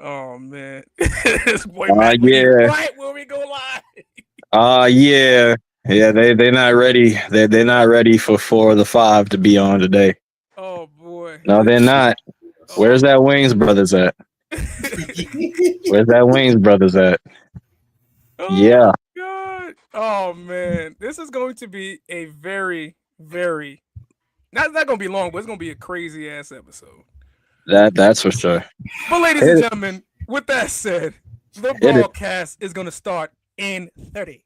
Oh man, this boy Matt, when he Yeah. right when we go live. Yeah. Yeah, they're not ready. They're not ready for 4 of the 5 to be on today. Oh boy. No, they're not. Where's Oh. that Wings brothers at? Where's that Wings brothers at? Oh Yeah, god. Oh man, this is going to be a very not gonna be long, but it's gonna be a crazy ass episode. that's for sure. But ladies Hit and it. gentlemen, with that said, the Hit it. broadcast is gonna start in 30.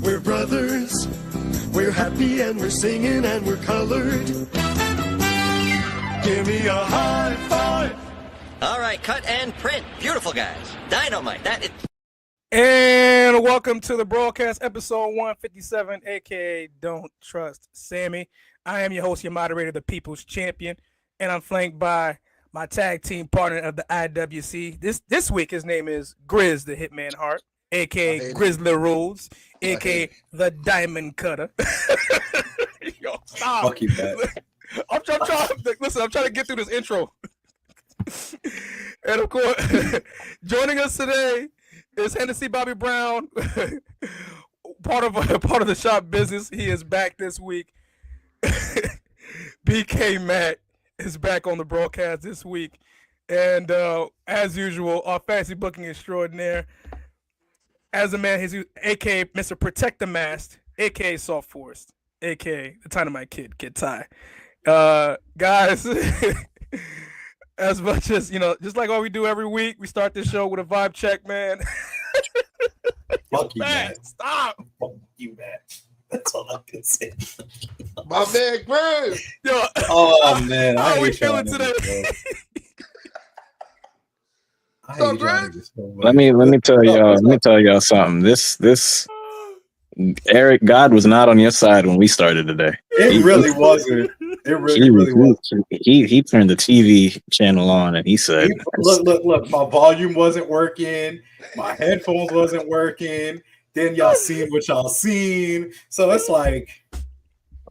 We're brothers, we're happy and we're singing and we're colored. Give me a high five. All right, cut and print. Beautiful, guys. Dynamite. That is. And welcome to the broadcast, episode 157, aka Don't Trust Sammy. I am your host, your moderator, the People's Champion, and I'm flanked by my tag team partner of the IWC. This week, his name is Grizz, the Hitman Hart, aka Grizzly Rules, aka the Diamond Cutter. Yo, stop. Fuck you, Pat. I'm trying to get through this intro. And of course, joining us today is Hennessy Bobby Brown, part of the shop business. He is back this week. BK Matt is back on the broadcast this week, and as usual, our fantasy booking extraordinaire, as a man, he's aka Mr. Protect the Mast, aka Soft Forest, aka the Dynamite Kid Ty. Guys. As much as, just like what we do every week, we start this show with a vibe check, man. Fuck you, Matt. Stop. Fuck you, Matt. That's all I can say. My man, Grizz. Yo, Oh man, I how we hate y'all feeling today? niggas, bro. I hate So, y'all Grizz? niggas so much. Let me tell y'all something. This Eric God was not on your side when we started today. It really wasn't. It He really wasn't. he turned the TV channel on and he said, Look. My volume wasn't working. My headphones wasn't working. Then y'all seen what y'all seen. So it's like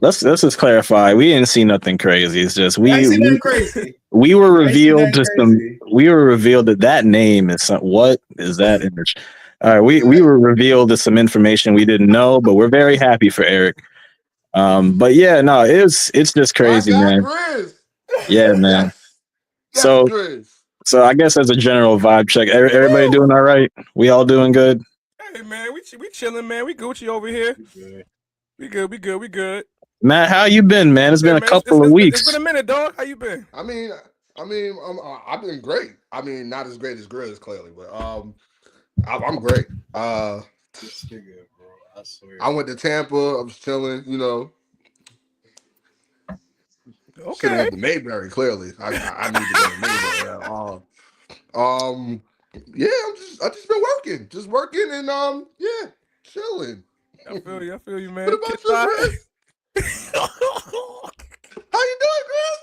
let's just clarify. We didn't see nothing crazy. It's just I ain't seen nothing crazy. we were I ain't seen revealed nothing to some. crazy. We were revealed that name is some. What is that image? All right, we were revealed to some information we didn't know, but we're very happy for Eric. But yeah, no, it's just crazy, I got man. Grizz. Yeah, man. Got So Grizz. so I guess as a general vibe check, everybody doing all right? We all doing good? Hey, man, we chilling, man. We Gucci over here. We good. Matt, how you been, man? It's been a man, couple of weeks. It's been a minute, dog. How you been? I mean, I've been great. I mean, not as great as Grizz, clearly, but I'm great. This nigga, bro, I swear. I went to Tampa. I was chilling, sitting Okay. at the Mayberry. Clearly, I need to go to Mayberry. Yeah, I just been working, and yeah, chilling. I feel you, man. What about Kid you, Ty? Grizz? How you doing, Grizz?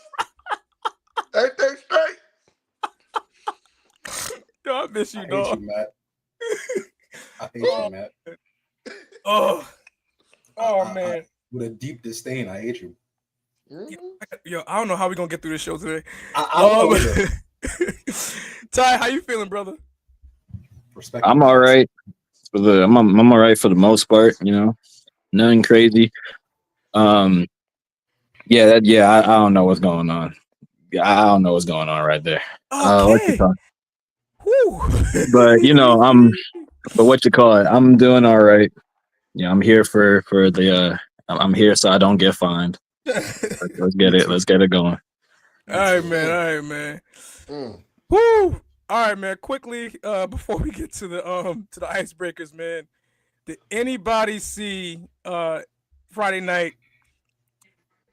Everything straight? Yo, I miss you, I hate dog. you, Matt. I hate you, Matt. Oh man. With a deep disdain, I hate you. Yo, I don't know how we gonna get through this show today. I don't know either. Ty, how you feeling, brother? Respect. I'm all right. I'm all right for the most part, Nothing crazy. I don't know what's going on. Yeah, I don't know what's going on right there. What you Okay. call it? Whew. But what you call it? I'm doing all right. Yeah, I'm here for the I'm here so I don't get fined. Let's get it going. All right, man. Mm. Woo! All right, man. Quickly, before we get to the icebreakers, man. Did anybody see Friday night?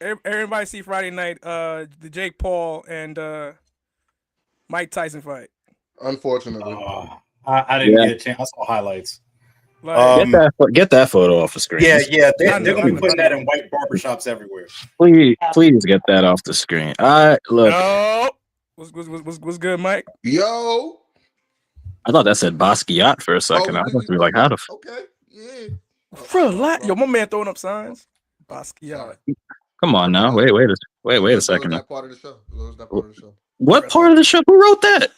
Everybody see Friday night? The Jake Paul and Mike Tyson fight. Unfortunately. I didn't Yeah. get a chance. I saw highlights. Like, Get that photo off the screen. Yeah, I they're know, gonna I be know. putting that in white barbershops everywhere. Please get that off the screen. Look. no. What's good, Mike? Yo. I thought that said Basquiat for a second. I was gonna be like, how the Okay. Yeah. Relax. Yo, my man throwing up signs. Basquiat. come on now. Wait a second. That part of the show. It was that part of the show. What part of the show? Who wrote that?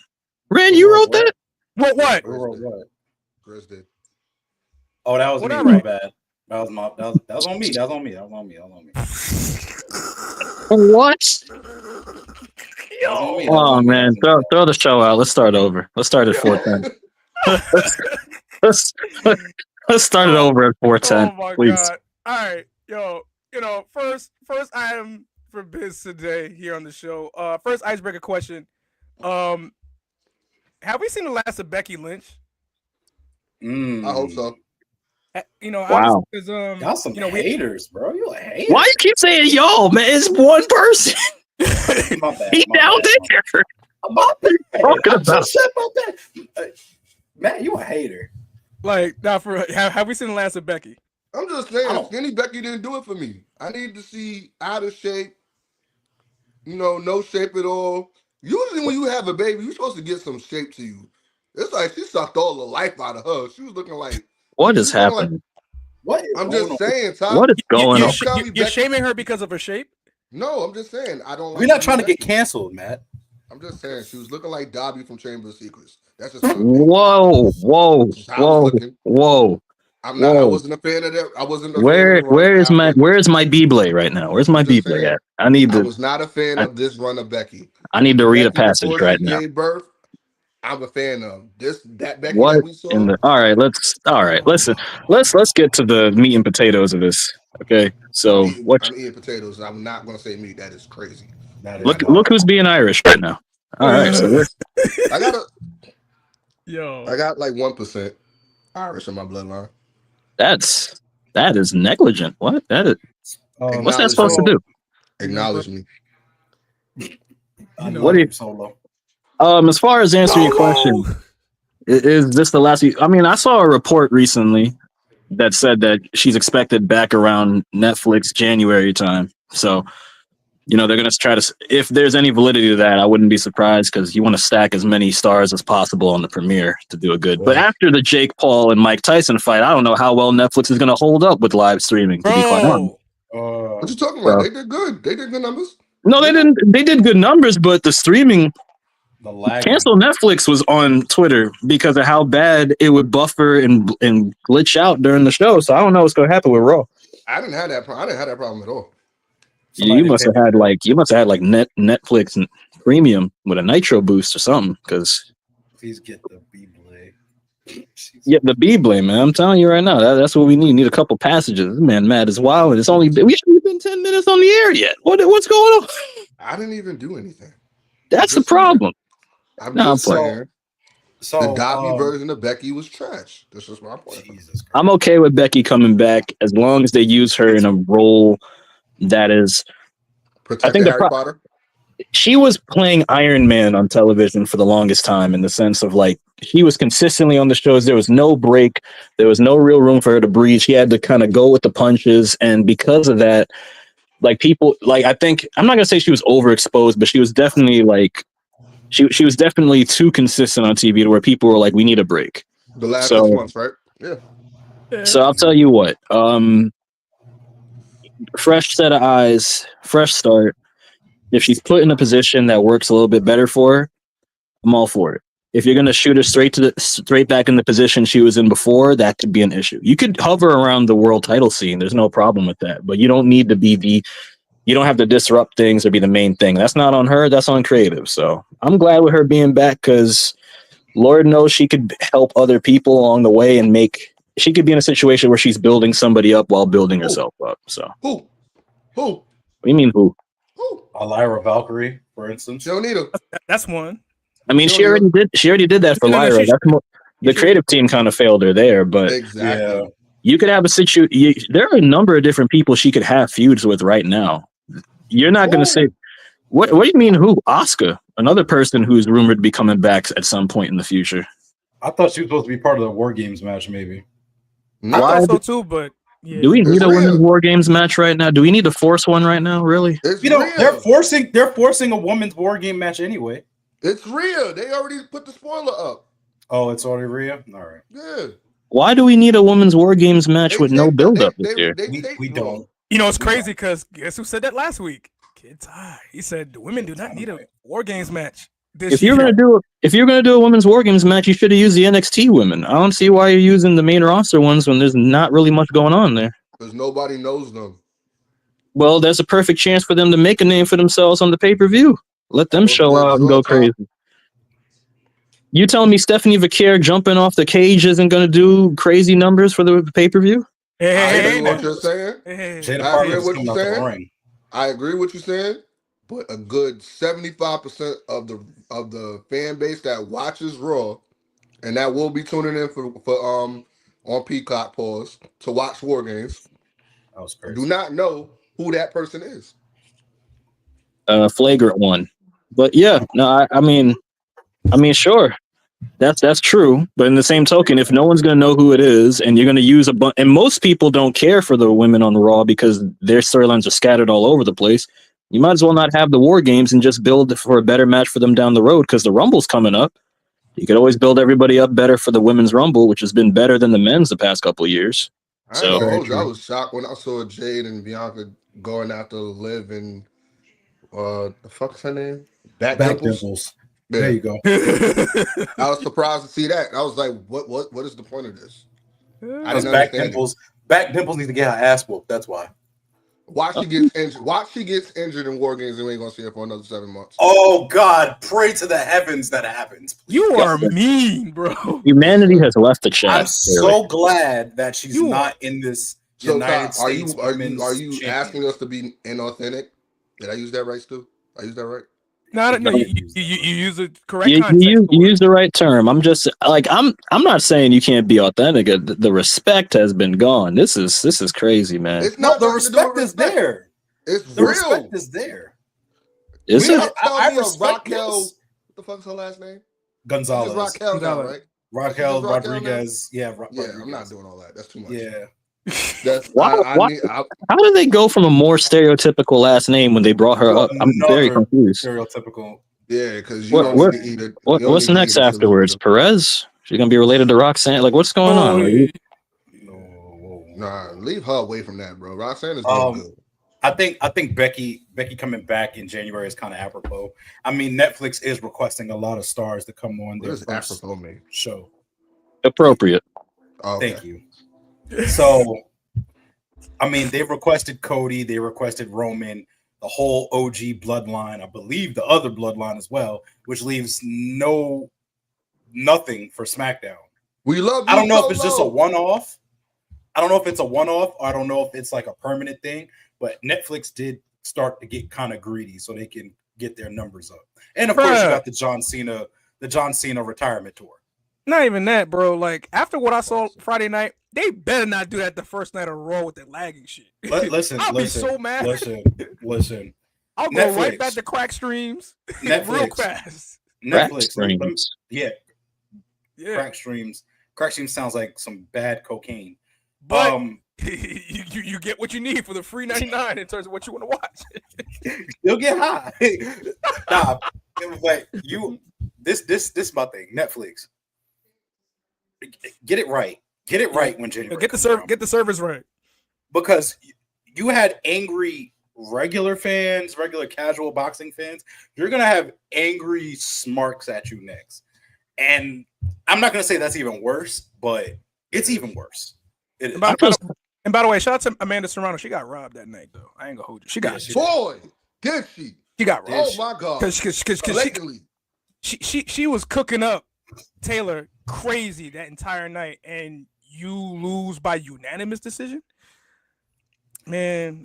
Rand, you wrote that? What? Who wrote what? Chris did. Oh, that was What me. I My write? bad. That was on me. That was on me. What? Yo. Oh man, throw the show out. Let's start over. Let's start at 410. let's start it over at 410, Oh my please. god. All right. Yo, first item for biz today here on the show. First icebreaker question. Have we seen the last of Becky Lynch? I hope so. Wow. Y'all some haters, bro. You a hater. Why you keep saying y'all, man? It's one person. My bad. He down there. My bad. Talking about- Shut my bad. Matt, you a hater. Like, now have we seen the last of Becky? I'm just saying, skinny Becky didn't do it for me. I need to see out of shape, no shape at all. Usually when you have a baby, you're supposed to get some shape to you. It's like she sucked all the life out of her. She was looking like... What is happening? What is I'm going just on? saying, Tom. What is going on? You're shaming her because of her shape? No, I'm just saying. I don't like... We're not trying to get canceled, Matt. I'm just saying. She was looking like Dobby from Chamber of Secrets. That's just... Whoa. I'm not. I wasn't a fan of that. I wasn't a fan of Where's my B-Blade right now? Where's my B-Blade at? I was not a fan of this run of Becky. I need to read a Becky passage before right she now. gave birth, I'm a fan of that Becky What that we saw. Let's get to the meat and potatoes of this. Okay, so I'm eating potatoes. I'm not gonna say meat. That is crazy. Look who's being Irish right now. All right, so I got like 1% Irish in my bloodline. that is negligent. What that is? What's that supposed to do? Acknowledge me. What do you? Solo. As far as answering your question, is this the last? I mean, I saw a report recently that said that she's expected back around Netflix January time. So, they're going to try to. If there's any validity to that, I wouldn't be surprised because you want to stack as many stars as possible on the premiere to do it good. But after the Jake Paul and Mike Tyson fight, I don't know how well Netflix is going to hold up with live streaming. To be quite honest. What you talking about? They did good. They did good numbers. No, they didn't. They did good numbers, but the streaming. The lag. Cancel Netflix was on Twitter because of how bad it would buffer and glitch out during the show. So I don't know what's going to happen with Raw. I didn't have that problem at all. You must have had like Netflix and premium with a nitro boost or something. Because please get the B-Blade. Yeah, the B-Blade, man. I'm telling you right now, that's what we need. Need a couple passages. This man, Matt is wild, and we haven't been 10 minutes on the air yet. What's going on? I didn't even do anything. That's the problem. I'm just saying. So the Dobby version of Becky was trash. This is my point. I'm okay with Becky coming back as long as they use her in a role that is. I think Harry Potter. She was playing Iron Man on television for the longest time in the sense of like she was consistently on the shows. There was no break. There was no real room for her to breathe. She had to kind of go with the punches. And because of that, like people, like I think I'm not gonna say she was overexposed, but she was definitely like she was definitely too consistent on TV to where people were like, we need a break. The last 6 months, right? Yeah. So I'll tell you what, fresh set of eyes, fresh start. If she's put in a position that works a little bit better for her, I'm all for it. If you're gonna shoot her straight back in the position she was in before, that could be an issue. You could hover around the world title scene. There's no problem with that, but you don't need to be you don't have to disrupt things or be the main thing. That's not on her. That's on creative. So I'm glad with her being back because Lord knows she could help other people along the way and she could be in a situation where she's building somebody up while building herself up. So who? What do you mean who? Lyra Valkyrie, for instance. Jonita. That's one. I mean, she already did that for Lyra. The creative team kind of failed her there, but exactly. Yeah. You could have a situation. There are a number of different people she could have feuds with right now. You're not going to say what do you mean? Who? Asuka? another person who's rumored to be coming back at some point in the future. I thought she was supposed to be part of the War Games match, maybe. I Why thought so too, but yeah. Do we need It's a real. women's War Games match right now? Do we need to force one right now? Really? It's You know, real. they're forcing a women's War Game match anyway. It's real. They already put the spoiler up. Oh, it's already real? All right. Yeah. Why do we need a women's War Games match They with no taped- build up they- this year? they We taped don't. Raw. You know, it's crazy because guess who said that last week? Kid Ty. He said the women do not need a War Games match this If you're year. gonna do a women's War Games match, you should have used the NXT women. I don't see why you're using the main roster ones when there's not really much going on there. Because nobody knows them. Well, there's a perfect chance for them to make a name for themselves on the pay-per-view. Let them show Well, out and go crazy. You telling me Stephanie Vaquer jumping off the cage isn't going to do crazy numbers for the pay-per-view? I agree with what you're saying. Jada I Parker agree is what coming you're out the saying. ring. I agree with you saying, but a good 75% of the fan base that watches Raw, and that will be tuning in for on Peacock pause to watch War Games, That was crazy. do not know who that person is. Flagrant one. But yeah, no, I mean, sure, that's true. But in the same token, if no one's gonna know who it is, and you're gonna use and most people don't care for the women on Raw because their storylines are scattered all over the place. You might as well not have the War Games and just build for a better match for them down the road because the Rumble's coming up. You could always build everybody up better for the women's Rumble, which has been better than the men's the past couple of years. I, So- I was shocked when I saw Jade and Bianca going after Liv and the fuck's her name? Back Dimples? dimples. Yeah. There you go. I was surprised to see that. I was like, what is the point of this? I Because didn't back understand it. dimples need to get her ass whooped. That's why. Watch she gets injured. Watch she gets injured in War Games, and we ain't gonna see her for another 7 months. Oh God, pray to the heavens that happens. You are mean, bro. Humanity has left the chat. I'm so glad that she's You not in this So, United Todd, States. are Women's you Champion. asking us to be inauthentic? Did I use that right, Stu? I used that right? No, you use the correct You context. for it. use the right term. I'm just like I'm not saying you can't be authentic. The respect has been gone. This is crazy, man. It's No, not the nothing to do with respect is there. It's The real. respect is there. Is We it? don't tell I me a respect Raquel. this. What the fuck's her last name? Gonzalez, It's Raquel now, Gonzalez. right? Raquel Is it Raquel Rodriguez. Yeah, Yeah, Rodriguez. I'm not doing all that. That's too much. Yeah, That's Why- I How did they go from a more stereotypical last name when they brought her up? I'm very Another confused. stereotypical. yeah, because you What- don't what- need to eat it. What's next afterwards? Perez? She's gonna be related to Roxanne? Like, what's going on? Like, No. Nah, leave her away from that, bro. Roxanne is Um, good. I think Becky coming back in January is kind of apropos. I mean, Netflix is requesting a lot of stars to come on What their does first apropos mean? show. appropriate. Oh, okay. Thank you. So, I mean, they requested Cody, they requested Roman, the whole OG bloodline. I believe the other bloodline as well, which leaves nothing for SmackDown. We love you. I don't know so if it's just a low. one-off. I don't know if it's a one-off, or I don't know if it's like a permanent thing. But Netflix did start to get kind of greedy, so they can get their numbers up. And of course, you Bruh. got the John Cena retirement tour. Not even that, bro. Like after what I saw Friday night, they better not do that the first night of Raw with that lagging shit. Listen, I'll be so mad. Listen. I'll go right Netflix. back to crack streams real Netflix. fast. Netflix. Streams. Yeah, Yeah, crack streams. Crack streams sounds like some bad cocaine. but you get what you need for the free 99 in terms of what you want to watch. You'll get high. Nah, but this my thing. Netflix. Get it right. Get it right when January. Get the service right. Because you had angry regular fans, regular casual boxing fans. You're gonna have angry smarks at you next, and I'm not gonna say that's even worse, but it's even worse. It is. And by the way, shout out to Amanda Serrano. She got robbed that night, though. I ain't gonna hold you. She got Yeah, she Boy, did she? she got Oh robbed my God. because Allegedly. she was cooking up Taylor crazy that entire night, and you lose by unanimous decision. Man,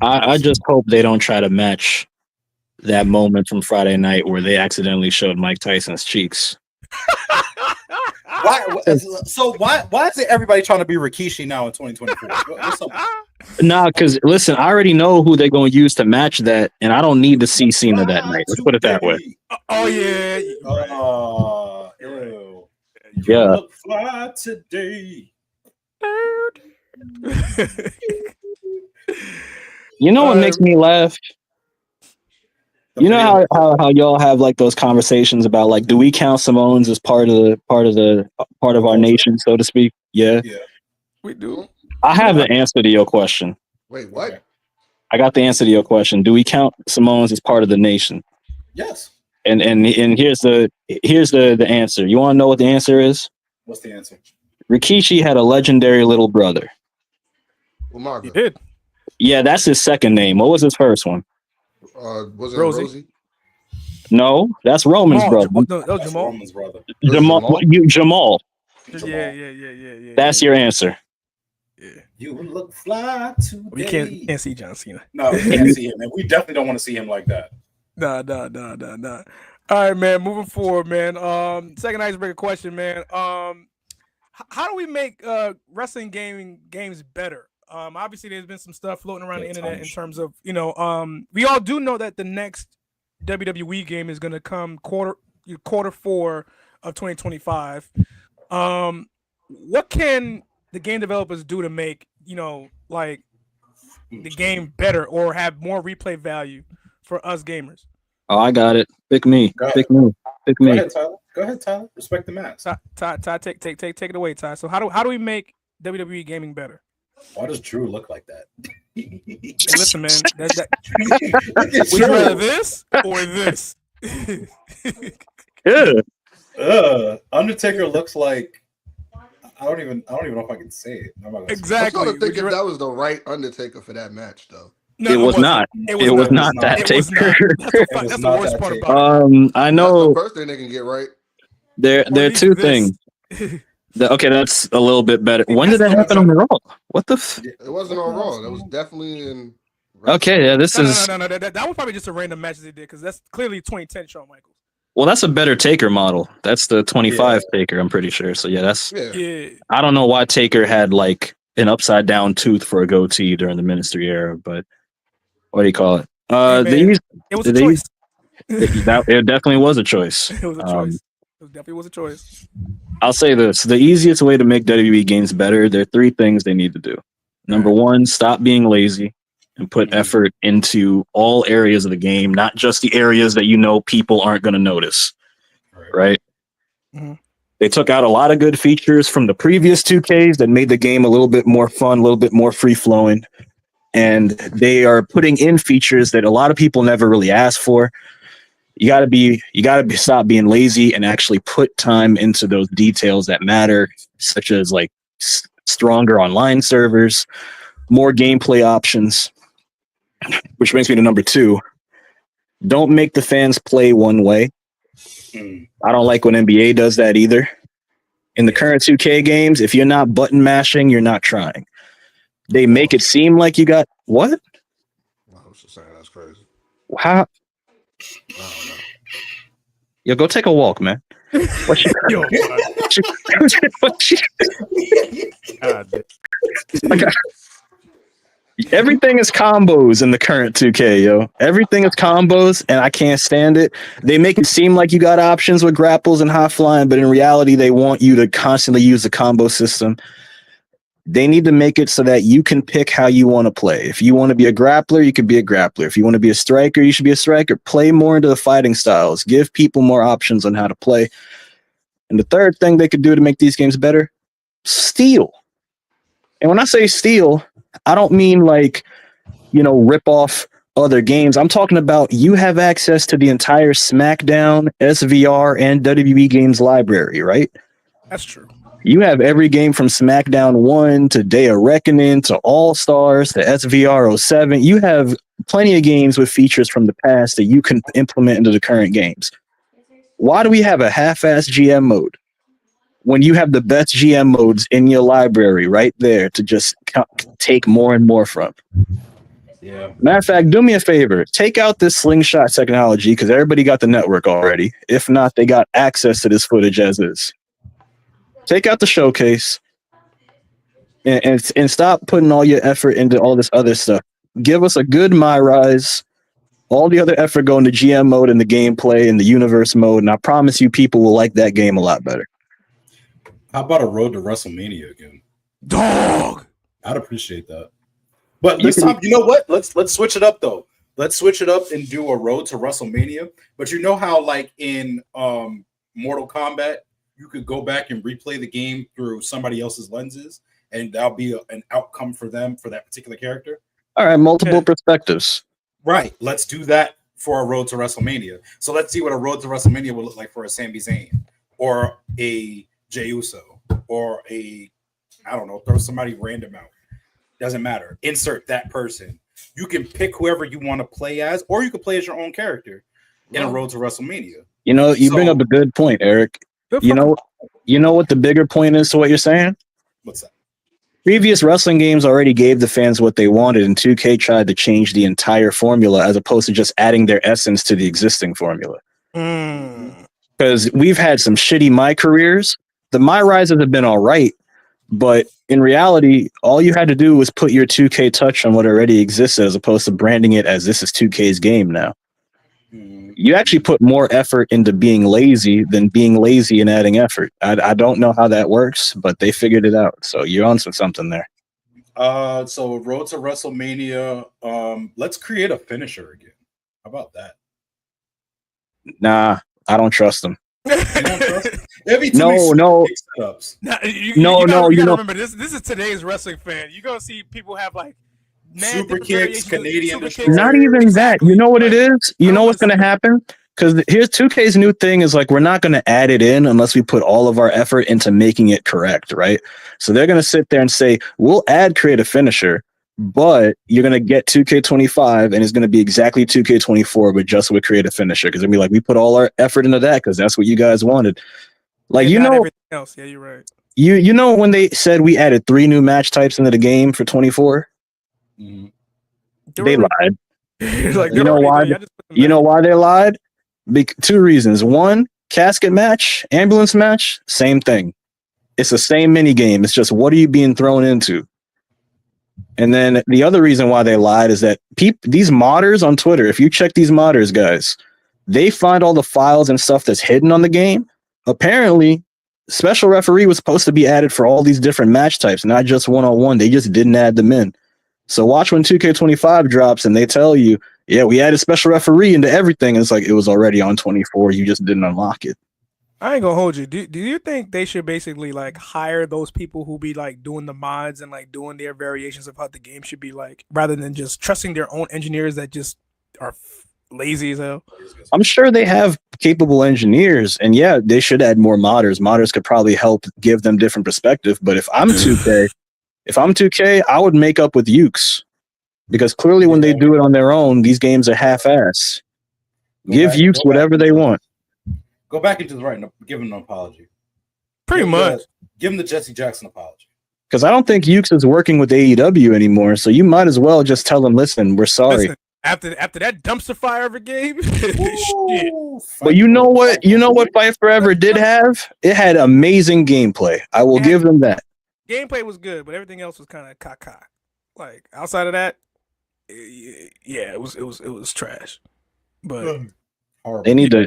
I just hope they don't try to match that moment from Friday night where they accidentally showed Mike Tyson's cheeks. Why is it everybody trying to be Rikishi now in 2024? What's up? Nah, because listen, I already know who they're going to use to match that, and I don't need to see Cena that night. Let's put it that way. Oh yeah. Ew. Yeah. Look fly today. You know what makes me laugh? You know how y'all have like those conversations about like, do we count Samoans as part of our nation, so to speak? Yeah, we do. I have the answer to your question. Wait, what? I got the answer to your question. Do we count Samoans as part of the nation? Yes. And here's the answer. You want to know what the answer is? What's the answer? Rikishi had a legendary little brother. Umaga. He did. Yeah, that's his second name. What was his first one? Was it Rosie? No, that's Roman's brother. No, that was That's Jamal. Roman's brother. Jamal. Yeah. That's your answer. Yeah. You look fly today. We can't see John Cena. No, we can't see him, and we definitely don't want to see him like that. Nah. All right, man. Moving forward, man. Second icebreaker question, man. How do we make wrestling games better? Obviously, there's been some stuff floating around the internet in terms of, we all do know that the next WWE game is going to come quarter 4 of 2025. What can the game developers do to make, like the game better or have more replay value for us gamers? Oh, I got it. Pick me. Go Pick me. Go ahead, Tyler. Respect the match. Ty, take it away, Ty. So how do we make WWE gaming better? Why does Drew look like that? Hey, listen, man. Would you rather this or this? Yeah. Undertaker looks like I don't even know if I can say it. Exactly. I'm trying to think if that was the right Undertaker for that match, though. No, it was not. It was not that Taker. That's the worst part about it. I know. That's the first thing they can get right. There are two things. Okay, that's a little bit better. When did that happen on Raw? What the? It wasn't on Raw. That was definitely in. Okay, yeah, this is. No. That was probably just a random match they did because that's clearly 2010 Shawn Michaels. Well, that's a better Taker model. That's the 25 Taker, I'm pretty sure. So yeah, that's. Yeah. I don't know why Taker had like an upside down tooth for a goatee during the Ministry era, but what do you call it? It was a choice. It definitely was a choice. It was a choice. It definitely was a choice. I'll say this. The easiest way to make WWE games better, there are 3 things they need to do. Number 1, stop being lazy and put effort into all areas of the game, not just the areas that people aren't going to notice. Right? Mm-hmm. They took out a lot of good features from the previous 2Ks that made the game a little bit more fun, a little bit more free-flowing. And they are putting in features that a lot of people never really asked for. You gotta stop being lazy and actually put time into those details that matter, such as like stronger online servers, more gameplay options, which brings me to number 2. Don't make the fans play one way. I don't like when NBA does that either. In the current 2K games, if you're not button mashing, you're not trying. They make it seem like you got what? I was just saying that's crazy. How? I don't know. Yo, go take a walk, man. What you? Yo, everything is combos in the current 2K, yo. Everything is combos, and I can't stand it. They make it seem like you got options with grapples and high flying, but in reality, they want you to constantly use the combo system. They need to make it so that you can pick how you want to play. If you want to be a grappler, you can be a grappler. If you want to be a striker, you should be a striker. Play more into the fighting styles. Give people more options on how to play. And the third thing they could do to make these games better, steal. And when I say steal, I don't mean like, rip off other games. I'm talking about you have access to the entire SmackDown, SVR, and WWE games library, right? that's true. You have every game from SmackDown 1 to Day of Reckoning to All Stars to SVR 07. You have plenty of games with features from the past that you can implement into the current games. Why do we have a half-ass GM mode when you have the best GM modes in your library right there to just take more and more from? Yeah. Matter of fact, do me a favor. Take out this slingshot technology because everybody got the network already. If not, they got access to this footage as is. Take out the showcase and stop putting all your effort into all this other stuff. Give us a good My Rise. All the other effort go into GM mode and the gameplay and the universe mode, and I promise you people will like that game a lot better. How about a road to WrestleMania again? Dog. I'd appreciate that. But this time, you know what? Let's switch it up though. Let's switch it up and do a road to WrestleMania. But you know how, like in Mortal Kombat, you could go back and replay the game through somebody else's lenses, and that'll be an outcome for them for that particular character. All right, multiple perspectives. Right. Let's do that for a road to WrestleMania. So let's see what a road to WrestleMania will look like for a Sami Zayn or a Jey Uso or I don't know, throw somebody random out. Doesn't matter. Insert that person. You can pick whoever you want to play as, or you can play as your own character in a road to WrestleMania. You know, you bring up a good point, Eric. You know what the bigger point is to what you're saying? What's that? Previous wrestling games already gave the fans what they wanted, and 2K tried to change the entire formula as opposed to just adding their essence to the existing formula. Because we've had some shitty My Careers. The My Rises have been all right, but in reality, all you had to do was put your 2K touch on what already existed as opposed to branding it as this is 2K's game now. You actually put more effort into being lazy than being lazy and adding effort. I don't know how that works, but they figured it out. So you're on to something there. So road to WrestleMania. Let's create a finisher again. How about that? Nah, I don't trust them. You don't trust them? No. You gotta remember this is today's wrestling fan. You're gonna see people have like super kicks, Canadian kicks. Not even that. You know what it is? You know what's going to happen? Because here's 2K's new thing is like, we're not going to add it in unless we put all of our effort into making it correct, right? So they're going to sit there and say, we'll add create a finisher, but you're going to get 2K25 and it's going to be exactly 2K24, but just with create a finisher. Because they'll be like, we put all our effort into that because that's what you guys wanted. Like, you know, everything else. Yeah, you're right. You know when they said we added 3 new match types into the game for 24? They lied. Like, you know why? You know why they lied? 2 reasons. One, casket match, ambulance match, same thing. It's the same mini game. It's just what are you being thrown into? And then the other reason why they lied is that these modders on Twitter, if you check these modders, guys, they find all the files and stuff that's hidden on the game. Apparently, special referee was supposed to be added for all these different match types, not just one-on-one. They just didn't add them in. So watch when 2K25 drops and they tell you, yeah, we added special referee into everything. And it's like, it was already on 24. You just didn't unlock it. I ain't gonna hold you. Do you think they should basically like hire those people who be like doing the mods and like doing their variations of how the game should be like, rather than just trusting their own engineers that just are lazy as hell? I'm sure they have capable engineers, and yeah, they should add more modders. Modders could probably help give them different perspective. But if I'm 2K, I would make up with Ukes, because clearly when they do it on their own, these games are half-ass. Give Ukes whatever they want. Go back into the right and give him an apology. Pretty much. Give him the Jesse Jackson apology. Because I don't think Ukes is working with AEW anymore, so you might as well just tell them, listen, we're sorry. Listen, after that dumpster fire of a game, shit. But you know what Fight Forever did have? It had amazing gameplay. I will give them that. Gameplay was good, but everything else was kind of caca. Like outside of that, yeah, it was trash. But they need to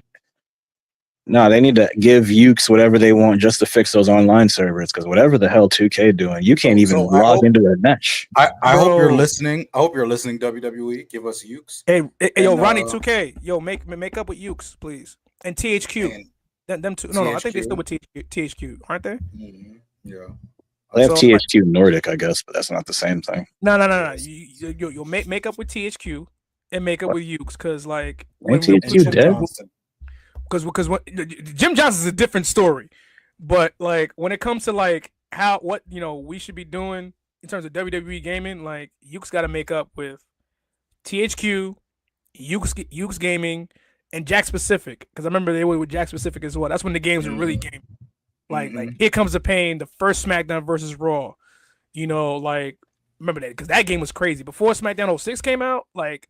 give Ukes whatever they want just to fix those online servers, because whatever the hell 2K doing, you can't even log into that match. I hope you're listening. I hope you're listening, WWE. Give us Ukes. Hey, yo, Ronnie 2K, yo, make up with Ukes, please, and THQ. Them two. No, I think they still with THQ, aren't they? Mm-hmm. Yeah. They have THQ Nordic, I guess, but that's not the same thing. No. You'll make up with THQ and make up with Ukes, because like THQ dead. Because Jim Johnson's a different story, but like when it comes to like what we should be doing in terms of WWE gaming, like Ukes got to make up with THQ, Ukes Gaming, and Jack Specific, because I remember they were with Jack Specific as well. That's when the games were really gaming. Like Here Comes the Pain, the first SmackDown versus Raw. Like remember that, because that game was crazy. Before SmackDown 06 came out, like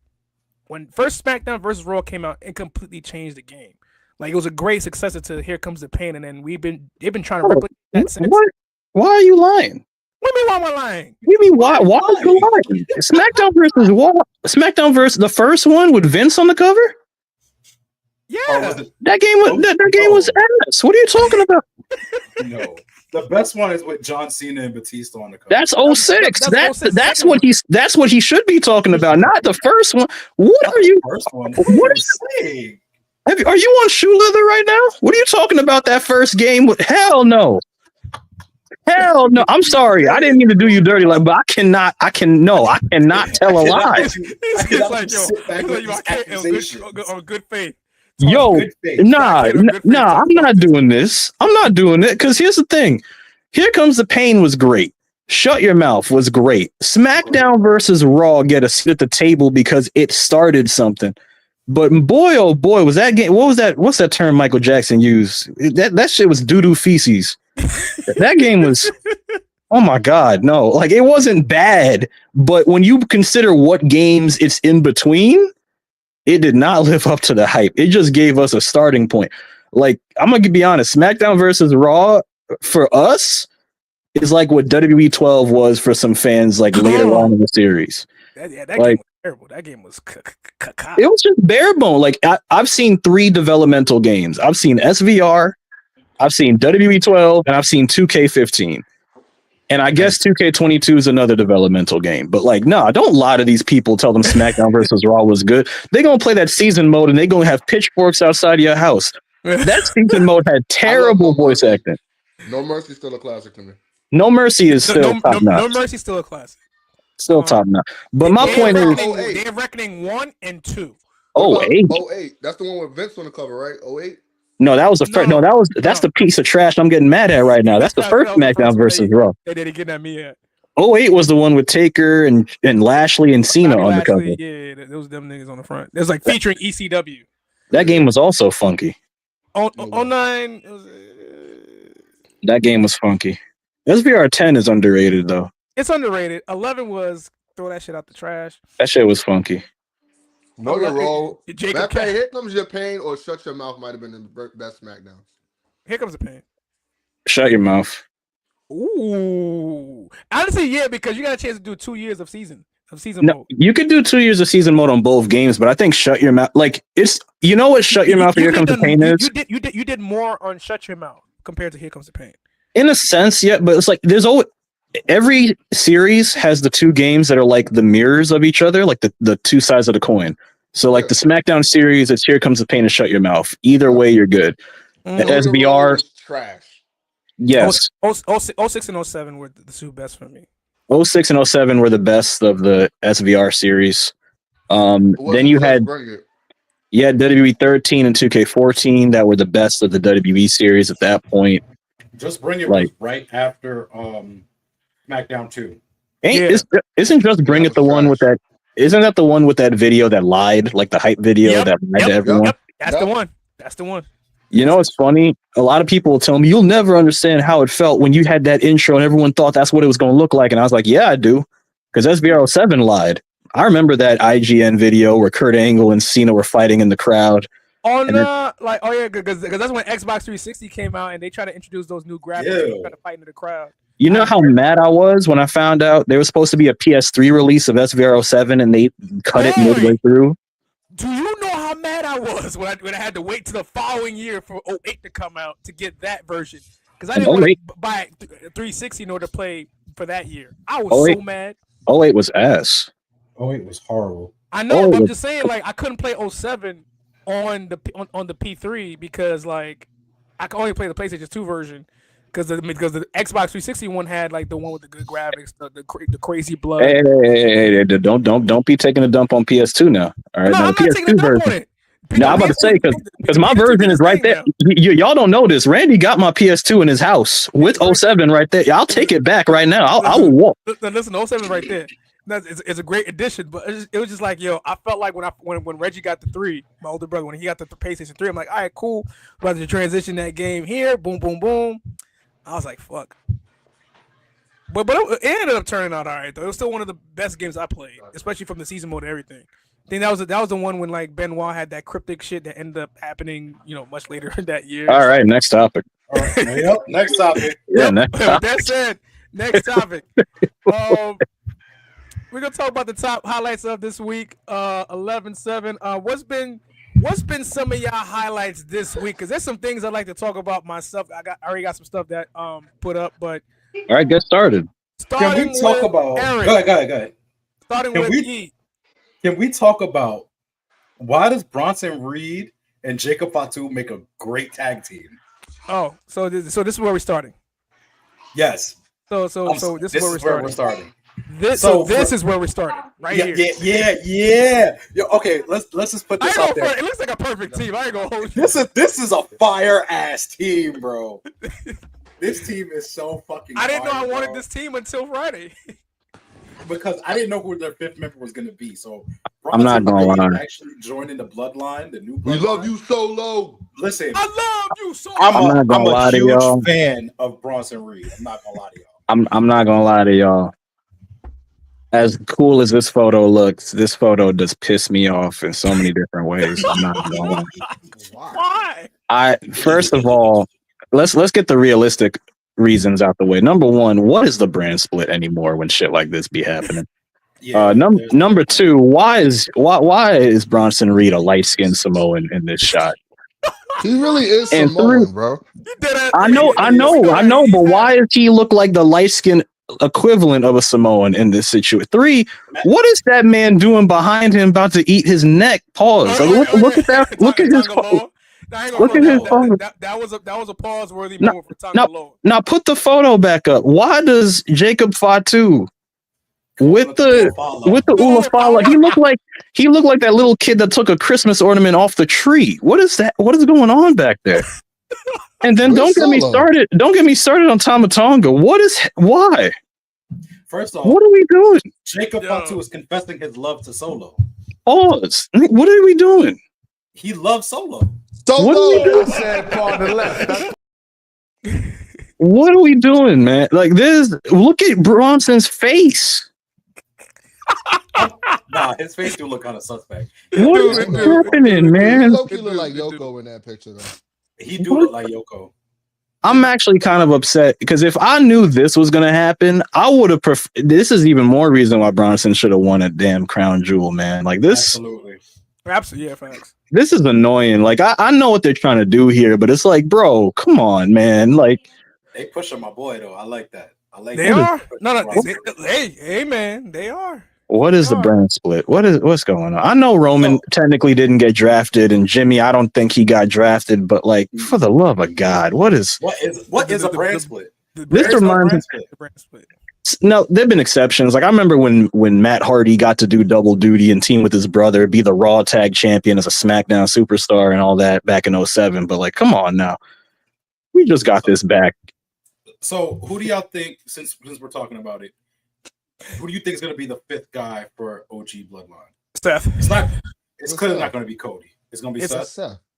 when first SmackDown versus Raw came out, it completely changed the game. Like it was a great successor to Here Comes the Pain, and then they've been trying to replicate that sense. What? Why are you lying? What do you mean? Why am I lying? What do you mean why? Why are you lying? SmackDown versus what? SmackDown versus the first one with Vince on the cover. Yeah, That game was that game was ass. What are you talking about? No, the best one is with John Cena and Batista on the cover. That's 06. That's 06, That's second what he should be talking about, not the first one. What are you? First one. What What is- are you saying? Are you on shoe leather right now? What are you talking about? That first game? Hell no. Hell no. I'm sorry. I didn't mean to do you dirty, but I cannot tell a lie. He's like, yo, I can't on good faith. Yo, Good faith. nah, I'm not doing this. I'm not doing it because here's the thing. Here Comes the Pain was great. Shut Your Mouth was great. SmackDown versus Raw get a seat at the table because it started something. But boy, oh boy, was that game? What was that? What's that term Michael Jackson used? That shit was doo-doo feces. That game was, oh my God, no. Like, it wasn't bad, but when you consider what games it's in between, it did not live up to the hype. It just gave us a starting point. Like, I'm going to be honest, SmackDown versus Raw, for us, is like what WWE 12 was for some fans, like, later on in the series. That Like- game was terrible. That game was It was just bare bone. Like, I've seen 3 developmental games. I've seen SVR, I've seen WWE 12, and I've seen 2K15. And I guess 2K22 is another developmental game. But like, no, don't lie to these people. Tell them SmackDown versus Raw was good. They're going to play that season mode and they're going to have pitchforks outside your house. That season mode had terrible voice acting. No Mercy still a classic to me. No Mercy is still top notch. No Mercy still a classic. Still top notch. But my Day point of is, Reckoning- Day of Reckoning 1 and 2. oh, 8. 08. That's the one with Vince on the cover, right? 08. No, that was the first. No, that's the piece of trash I'm getting mad at right now. That's the first SmackDown versus Raw. They didn't get at me yet. 08 was the one with Taker and Lashley and Cena on the cover. Yeah, those them niggas on the front. It was like featuring ECW. That game was also funky. On 09, it was, That game was funky. SVR 10 is underrated though. it's underrated. 11 was throw that shit out the trash. That shit was funky. No, you're wrong. Jacob Matter of fact, Cat. Here Comes Your Pain or Shut Your Mouth might have been the best SmackDown. Here Comes the Pain. Shut your mouth. Ooh, honestly, yeah, because you got a chance to do 2 years of season No, mode. you could do 2 years of season mode on both games, but I think Shut Your Mouth, like it's, you know what Shut Your Mouth and Here Comes the Pain is? You did more on Shut Your Mouth compared to Here Comes the Pain. In a sense, yeah, but it's like there's always every series has the 2 games that are like the mirrors of each other, like the 2 sides of the coin. So like the SmackDown series, it's Here Comes the Pain and Shut Your Mouth. Either way, you're good. Mm. The SBR, was trash. yes. 06 and 07 were the 2 best for me. 06 and 07 were the best of the SVR series. Then you had WWE 13 and 2K14 that were the best of the WWE series at that point. Just Bring It Like- was right after SmackDown 2. Isn't Just Bring It the one with that? Isn't that the one with that video that lied, like the hype video that lied to everyone? Yep, that's the one. That's the one. You know, it's funny. A lot of people will tell me you'll never understand how it felt when you had that intro and everyone thought that's what it was going to look like. And I was like, yeah, I do. Because SVR07 lied. I remember that IGN video where Kurt Angle and Cena were fighting in the crowd. On because that's when Xbox 360 came out and they tried to introduce those new graphics and try to fight into the crowd. You know how mad I was when I found out there was supposed to be a PS3 release of SVR07 and they cut it midway through? Do you know how mad I was when I had to wait till the following year for 08 to come out to get that version? Because I didn't want to buy 360 in order to play for that year. I was so mad. 08 was ass. 08 was horrible. I know, but I'm just saying, like, I couldn't play 07 on the P3 because, like, I could only play the PlayStation 2 version because the Xbox 360 one had like the one with the good graphics, the crazy blood. Hey, don't be taking a dump on PS2 now. All right, No, now I'm the not taking a PS2 dump version. on it. No, I'm about to say because my version is right there. Y'all don't know this. Randy got my PS2 in his house with 07 right there. I'll take it back right now. I will walk. Listen, 07 right there. It's a great addition, but it was just like, yo, I felt like when Reggie got the 3, my older brother, when he got the PlayStation 3, I'm like, all right, cool. About to transition that game here, boom, boom, boom. I was like, fuck. But it ended up turning out all right though. It was still one of the best games I played, especially from the season mode and everything. I think that was the one when like Benoit had that cryptic shit that ended up happening, much later in that year. All right, next topic. All right. Yep. Next topic. Yeah, With next topic. that said, next topic. We're gonna talk about the top highlights of this week. 11-7. What's been some of y'all highlights this week? Because there's some things I'd like to talk about myself. I already got some stuff that put up, but All right, get started. starting Can we talk with about? Eric. Go ahead. Starting Can with we- Pete. Can we talk about why does Bronson Reed and Jacob Fatu make a great tag team? Oh, so this is where we're starting. Yes. So this is where we're starting. This is where we're starting. Right here. Yeah. Okay, let's just put this out there. It looks like a perfect team. I ain't gonna hold you. This is a fire ass team, bro. This team is so fucking. I didn't know I wanted bro. this team until Friday. Because I didn't know who their fifth member was going to be. So I'm not gonna Bronson Reed lie. actually joining the Bloodline, the new Bloodline. We love you, Solo. Listen, I love you so much. I'm not gonna lie a to huge y'all. fan of Bronson Reed. I'm not gonna lie to y'all. I'm not gonna lie to y'all. As cool as this photo looks, this photo does piss me off in so many different ways. I'm not gonna lie. Why? First of all, let's get the realistic reasons out the way. Number one, what is the brand split anymore when shit like this be happening? Yeah, Number two, why is Bronson Reed a light skinned Samoan in this shot? He really is And Samoan, bro. I know, but why does he look like the light skinned equivalent of a Samoan in this situation? Three, what is that man doing behind him about to eat his neck? Pause. Look at that. Look at his photo. Look at his photo. That was a pause worthy moment for Tangaloa. Now put the photo back up. Why does Jacob Fatu with the Ulafala, he looked like that little kid that took a Christmas ornament off the tree. What is that? What is going on back there? And then don't get me started on Tamatonga. Why? First off, what are we doing? Jacob Fatu is confessing his love to Solo. Pause. What are we doing? He loves Solo. What are we doing? Sad part of the left. What are we doing, man? Like this. Look at Bronson's face. Nah, his face do look kind of suspect. What is happening, man? He look like Yoko in that picture, though. He do look like Yoko. I'm actually kind of upset because if I knew this was going to happen, I would have this is even more reason why Bronson should have won a damn crown jewel, man. Like this. Absolutely, yeah, facts. This is annoying. Like I know what they're trying to do here, but it's like, bro, come on, man. Like they pushing my boy though. I like that. They are. No. Hey, man, they are. What is the brand split? What's going on? I know Roman technically didn't get drafted, and Jimmy, I don't think he got drafted. But like, for the love of God, what is a brand split? This reminds me. No, there've been exceptions. Like I remember when Matt Hardy got to do double duty and team with his brother, be the Raw Tag Champion as a SmackDown superstar and all that back in 2007. But like, come on now, we just got this back. So who do y'all think, since we're talking about it, who do you think is going to be the fifth guy for OG Bloodline? Steph. It's clearly not going to be Cody. It's going to be Seth.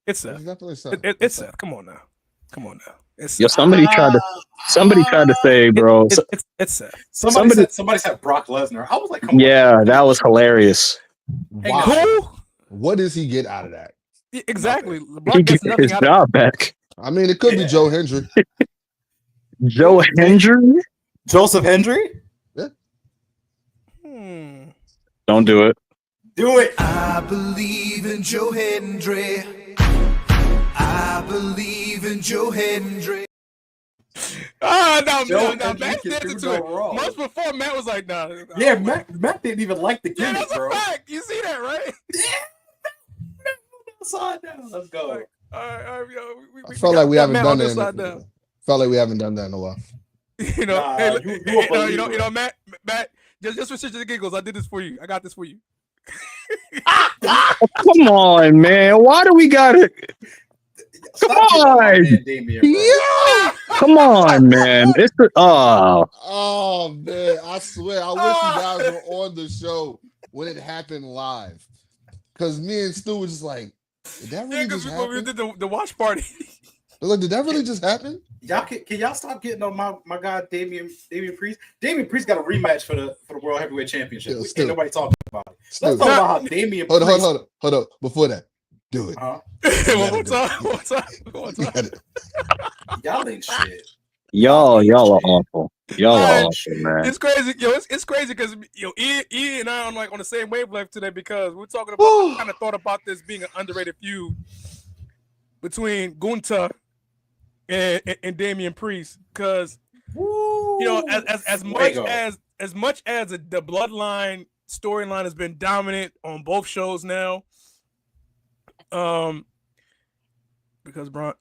It's Seth. It's definitely Seth. It's Seth. Come on now. Somebody tried to say, bro. It's Seth. Somebody said Brock Lesnar. I was like, come on. That was hilarious. Wow. What does he get out of that? Exactly. He gets his job back. I mean, it could be Joe Hendry. Joe Hendry? Joseph Hendry? Yeah. Don't do it. Do it. I believe in Joe Hendry. I believe in Joe Hendry. No, Matt did it to it. Months before, Matt was like, nah. Yeah, Matt didn't even like the gimmick, bro. That's a fact. You see that, right? Yeah. Let's go. I felt like we haven't done that. Felt like we haven't done that in a while. You know, Matt, just for shit and giggles, I did this for you. I got this for you. Come on, man. Why do we got it? Come on. Yeah. Come on, man. It's Oh man, I swear, I wish you guys were on the show when it happened live. Cause me and Stu was just like, did that really just happen? We did the watch party. Like, did that really just happen? Y'all can y'all stop getting on my guy Damian Priest? Damian Priest got a rematch for the World Heavyweight Championship. Ain't nobody talking about it. Let's talk about how Damian Priest. Hold up. Before that, do it. One more time. One more time. Y'all ain't shit. Y'all are awful. Y'all are awful, man. It's crazy, yo. It's crazy because E and I are like on the same wavelength today because we're talking about. I kind of thought about this being an underrated feud between Gunther and Damian Priest because as much as the Bloodline storyline has been dominant on both shows now, because Braun.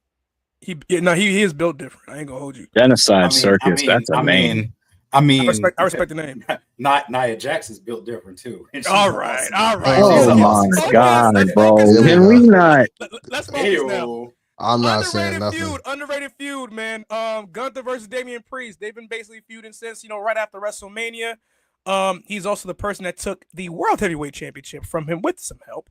He is built different. I ain't gonna hold you. Genocide Circus. That's a name. I respect the name. Not Nia Jax's built different too. All right. Oh my God, bro! Can we not? Let's focus now. I'm not saying nothing. Underrated feud, man. Gunther versus Damian Priest. They've been basically feuding since right after WrestleMania. He's also the person that took the World Heavyweight Championship from him with some help.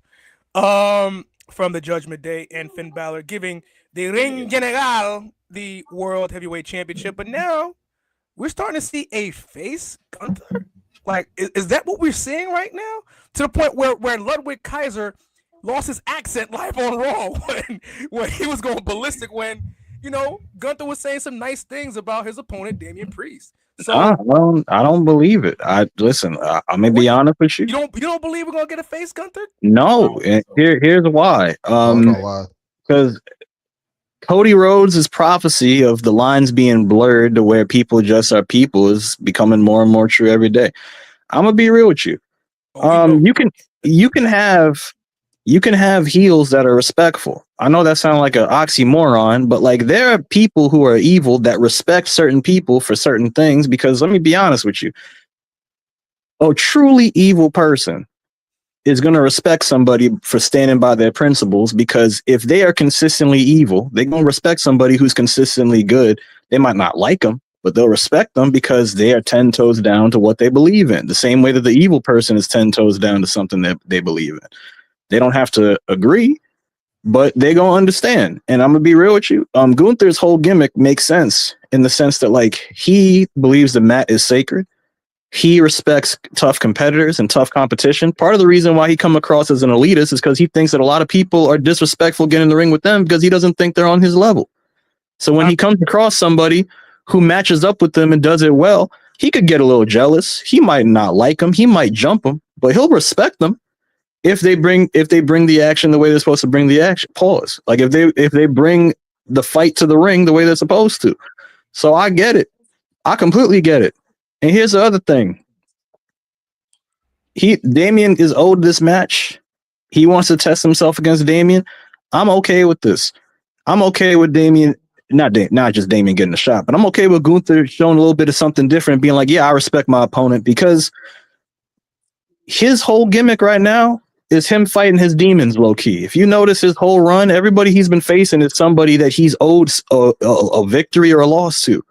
From the Judgment Day and Finn Balor giving the Ring General the World Heavyweight Championship. But now we're starting to see a face Gunther. Like, is that what we're seeing right now? To the point where Ludwig Kaiser lost his accent live on Raw when he was going ballistic when, Gunther was saying some nice things about his opponent, Damian Priest. So I don't believe it. I'm gonna be honest with you. You don't believe we're gonna get a face Gunther? No, and here's why. Because Cody Rhodes' prophecy of the lines being blurred to where people just are people is becoming more and more true every day. I'm gonna be real with you. You can have heels that are respectful. I know that sounds like an oxymoron, but like there are people who are evil that respect certain people for certain things. Because let me be honest with you, a truly evil person is going to respect somebody for standing by their principles, because if they are consistently evil, they're going to respect somebody who's consistently good. They might not like them, but they'll respect them because they are 10 toes down to what they believe in. The same way that the evil person is 10 toes down to something that they believe in. They don't have to agree, but they going to understand. And I'm going to be real with you. Gunther's whole gimmick makes sense in the sense that like he believes the mat is sacred. He respects tough competitors and tough competition. Part of the reason why he come across as an elitist is because he thinks that a lot of people are disrespectful getting in the ring with them because he doesn't think they're on his level. So when he comes across somebody who matches up with them and does it well, he could get a little jealous. He might not like them. He might jump them, but he'll respect them if they bring the action the way they're supposed to bring the action. Pause. Like if they bring the fight to the ring the way they're supposed to. So I get it. I completely get it. And here's the other thing. Damian is owed this match. He wants to test himself against Damian. I'm okay with this. I'm okay with Damian, not just Damian getting a shot, but I'm okay with Gunther showing a little bit of something different, being like, yeah, I respect my opponent, because his whole gimmick right now is him fighting his demons low key. If you notice his whole run, everybody he's been facing is somebody that he's owed a victory or a loss to.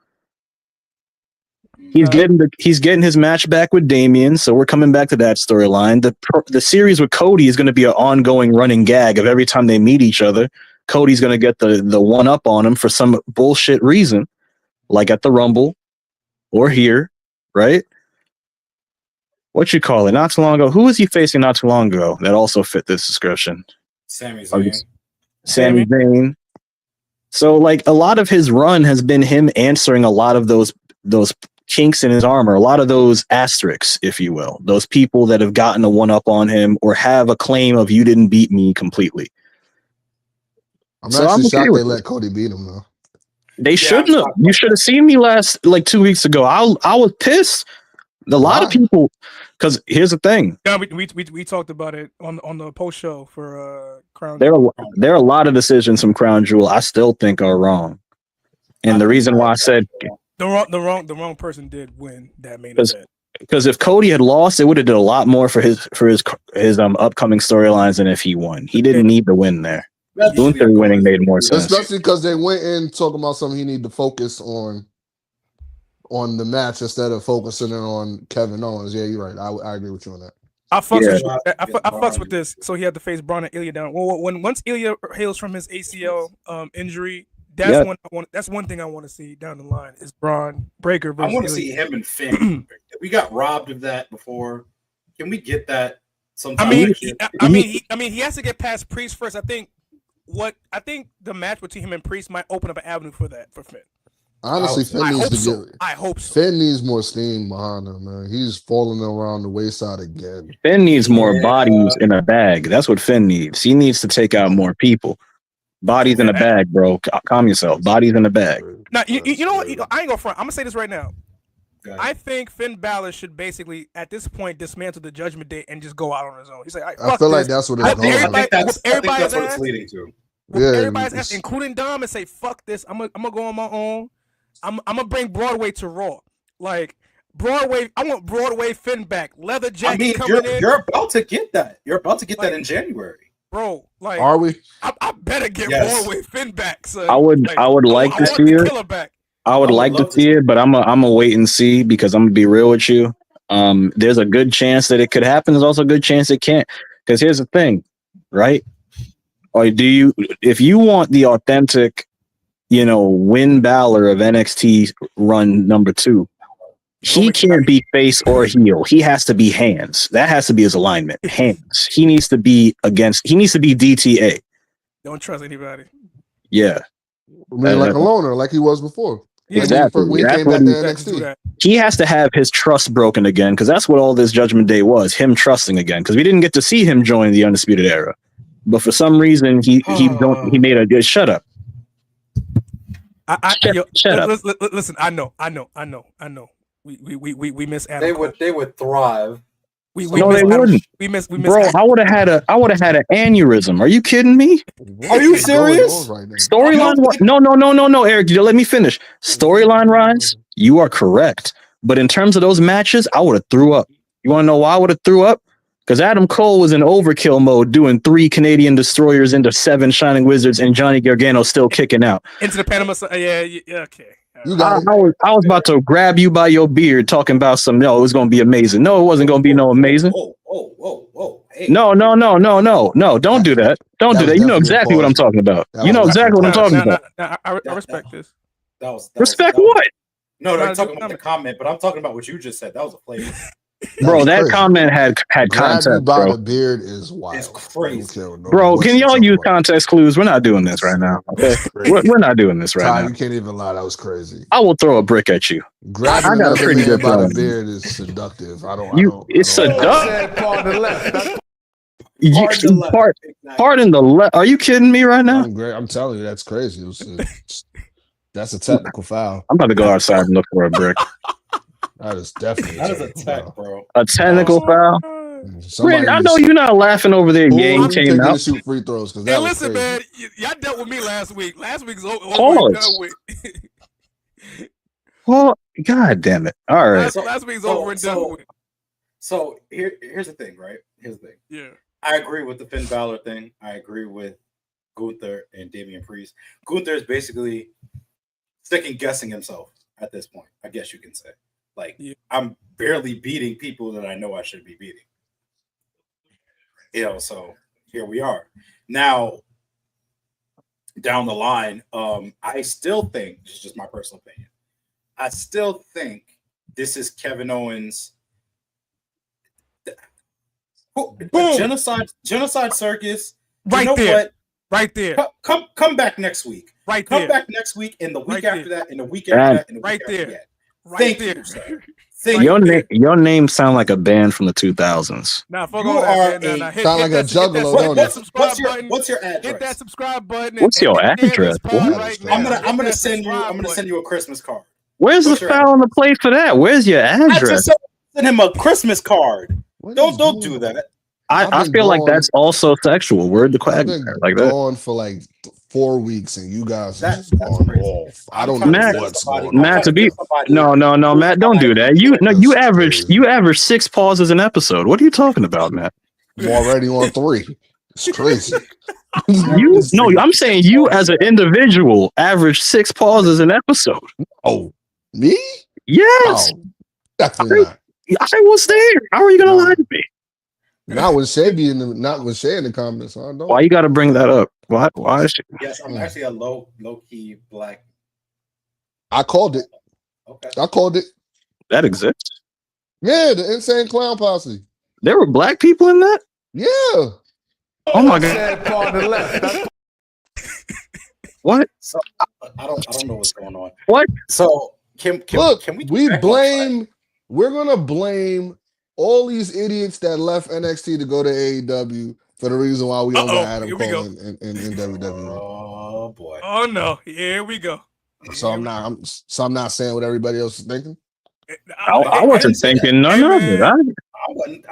He's getting his match back with Damian, so we're coming back to that storyline. The series with Cody is going to be an ongoing running gag of every time they meet each other, Cody's going to get the one up on him for some bullshit reason, like at the Rumble or here, right? What you call it? Not too long ago. Who was he facing not too long ago that also fit this description? Sami Zayn. Sami Zayn. So like a lot of his run has been him answering a lot of those chinks in his armor, a lot of those asterisks, if you will, those people that have gotten a one up on him or have a claim of you didn't beat me completely. I'm actually shocked they let Cody beat him though. They shouldn't have. You should have seen me last 2 weeks ago. I was pissed. A lot of people, because here's the thing. Yeah, we talked about it on the post show for Crown. There are a lot of decisions from Crown Jewel I still think are wrong, and the reason why I said the wrong person did win that main event. Because if Cody had lost, it would have did a lot more for his upcoming storylines than if he won. He didn't need to win there. Gunther winning made more sense, especially because they went in talking about something he needed to focus on the match instead of focusing on Kevin Owens. Yeah, you're right. I agree with you on that. I fucks with this. So he had to face Braun and Ilya down. Well, once Ilya hails from his ACL injury, that's one thing I want to see down the line is Braun Breaker. I want to see him and Finn. We got robbed of that before. Can we get that sometime? I mean, he has to get past Priest first. I think what I think the match between him and Priest might open up an avenue for that for Finn. Honestly, Finn needs to get. I hope so. Finn needs more steam behind him, man. He's falling around the wayside again. Finn needs more bodies in a bag. That's what Finn needs. He needs to take out more people. Bodies in a bag, bro. Calm yourself. Bodies in a bag. Now, you know what? I ain't gonna front. I'm gonna say this right now. I think Finn Balor should basically, at this point, dismantle the Judgment Day and just go out on his own. He's like, I feel like that's what it's going. I think that's what it's leading to. Yeah, everybody's ass, including Dom, and say, "Fuck this! I'm gonna go on my own. I'm gonna bring Broadway to Raw. Like Broadway, I want Broadway Finn back. Leather jacket coming in. You're about to get that. You're about to get that in January, bro. Like, are we? I better get Broadway Finn back, son. I would like to see it. Back. I would like to see it, but I'm a wait and see because I'm gonna be real with you. There's a good chance that it could happen. There's also a good chance it can't. Because here's the thing, right? Or if you want the authentic, Win Balor of NXT run number 2, he can't be face or heel. He has to be hands. That has to be his alignment. Hands. He needs to be DTA. Don't trust anybody. Yeah. I mean, like a loner, like he was before. Exactly. When he came back to NXT. He has to have his trust broken again because that's what all this Judgment Day was, him trusting again. Because we didn't get to see him join the Undisputed Era. But for some reason, he made a good shut up. Shut up. Listen, I know. We miss Adam. They would thrive. They wouldn't. We miss. Bro, I would have had an aneurysm. Are you kidding me? Are you serious? Storyline? No, Eric. Let me finish. Storyline rise. You are correct. But in terms of those matches, I would have threw up. You want to know why I would have threw up? Because Adam Cole was in overkill mode, doing 3 Canadian destroyers into 7 Shining Wizards, and Johnny Gargano still kicking out. Into the Panama. Yeah, okay. I was about to grab you by your beard, talking about it was going to be amazing. No, it wasn't going to be no amazing. Whoa. Hey. No. Don't do that. Don't do that. You know exactly what I'm talking about. You know exactly what I'm talking about. I respect this. Respect what? No, I'm talking about the comment, but I'm talking about what you just said. That was a play. Bro, that comment had context, by bro. the beard is wild. It's crazy. Bro, can y'all use context clues? We're not doing this right now. Okay? We're not doing this right now. You can't even lie. That was crazy. I will throw a brick at you. Grabbing another man by the beard is seductive. It's seductive. Part the left. Part in the left. Are you kidding me right now? I'm telling you, that's crazy. That's a technical foul. I'm about to go outside and look for a brick. That is definitely a tech, bro. A technical foul. Brent, I know you're not laughing over there. Game came out. Shoot free throws. Hey, listen, man, y'all dealt with me last week. Last week's over. Well, God damn it! All right. Last week's over and done with. So here's the thing, right? Here's the thing. Yeah. I agree with the Finn Balor thing. I agree with Gunther and Damian Priest. Gunther is basically second guessing himself at this point. I guess you can say. Like, I'm barely beating people that I know I should be beating. So here we are. Now, down the line, I still think, this is just my personal opinion, I still think this is Kevin Owens' genocide circus. Right there. Come back next week. Come back next week, and the week after that, and the week after that, and the week after that. Thank you, sir. Your name sound like a band from the 2000s. Nah, fuck all that. Sound like a juggalo, don't it? What's your address? Hit that subscribe button. What's your address? I'm gonna send you a Christmas card. Where's the foul on the plate for that? Where's your address? Send him a Christmas card. Don't do that. I feel like that's also sexual. Word the quagmire like that. Gone for like 4 weeks, and you guys are just gone off. I don't know what's going on. Matt, no, Matt, don't do that. You average 6 pauses an episode. What are you talking about, Matt? I'm already on 3. It's crazy. I'm saying you as an individual average 6 pauses an episode. Oh, me? Yes. Oh, definitely not. I was there. How are you gonna lie to me? Not with Shay in the comments. I don't. Why you got to bring that up? Why? Yes, I'm actually a low key black. I called it. Okay. I called it. That exists. Yeah, the Insane Clown Posse. There were black people in that. Yeah. Oh my God. What? So I don't know what's going on. What? So can we get back on track? We're gonna blame all these idiots that left NXT to go to AEW for the reason why we don't got Adam Cole in WWE. Oh boy. Oh no, here we go. So I'm not saying what everybody else is thinking. I wasn't thinking none of it. I wasn't.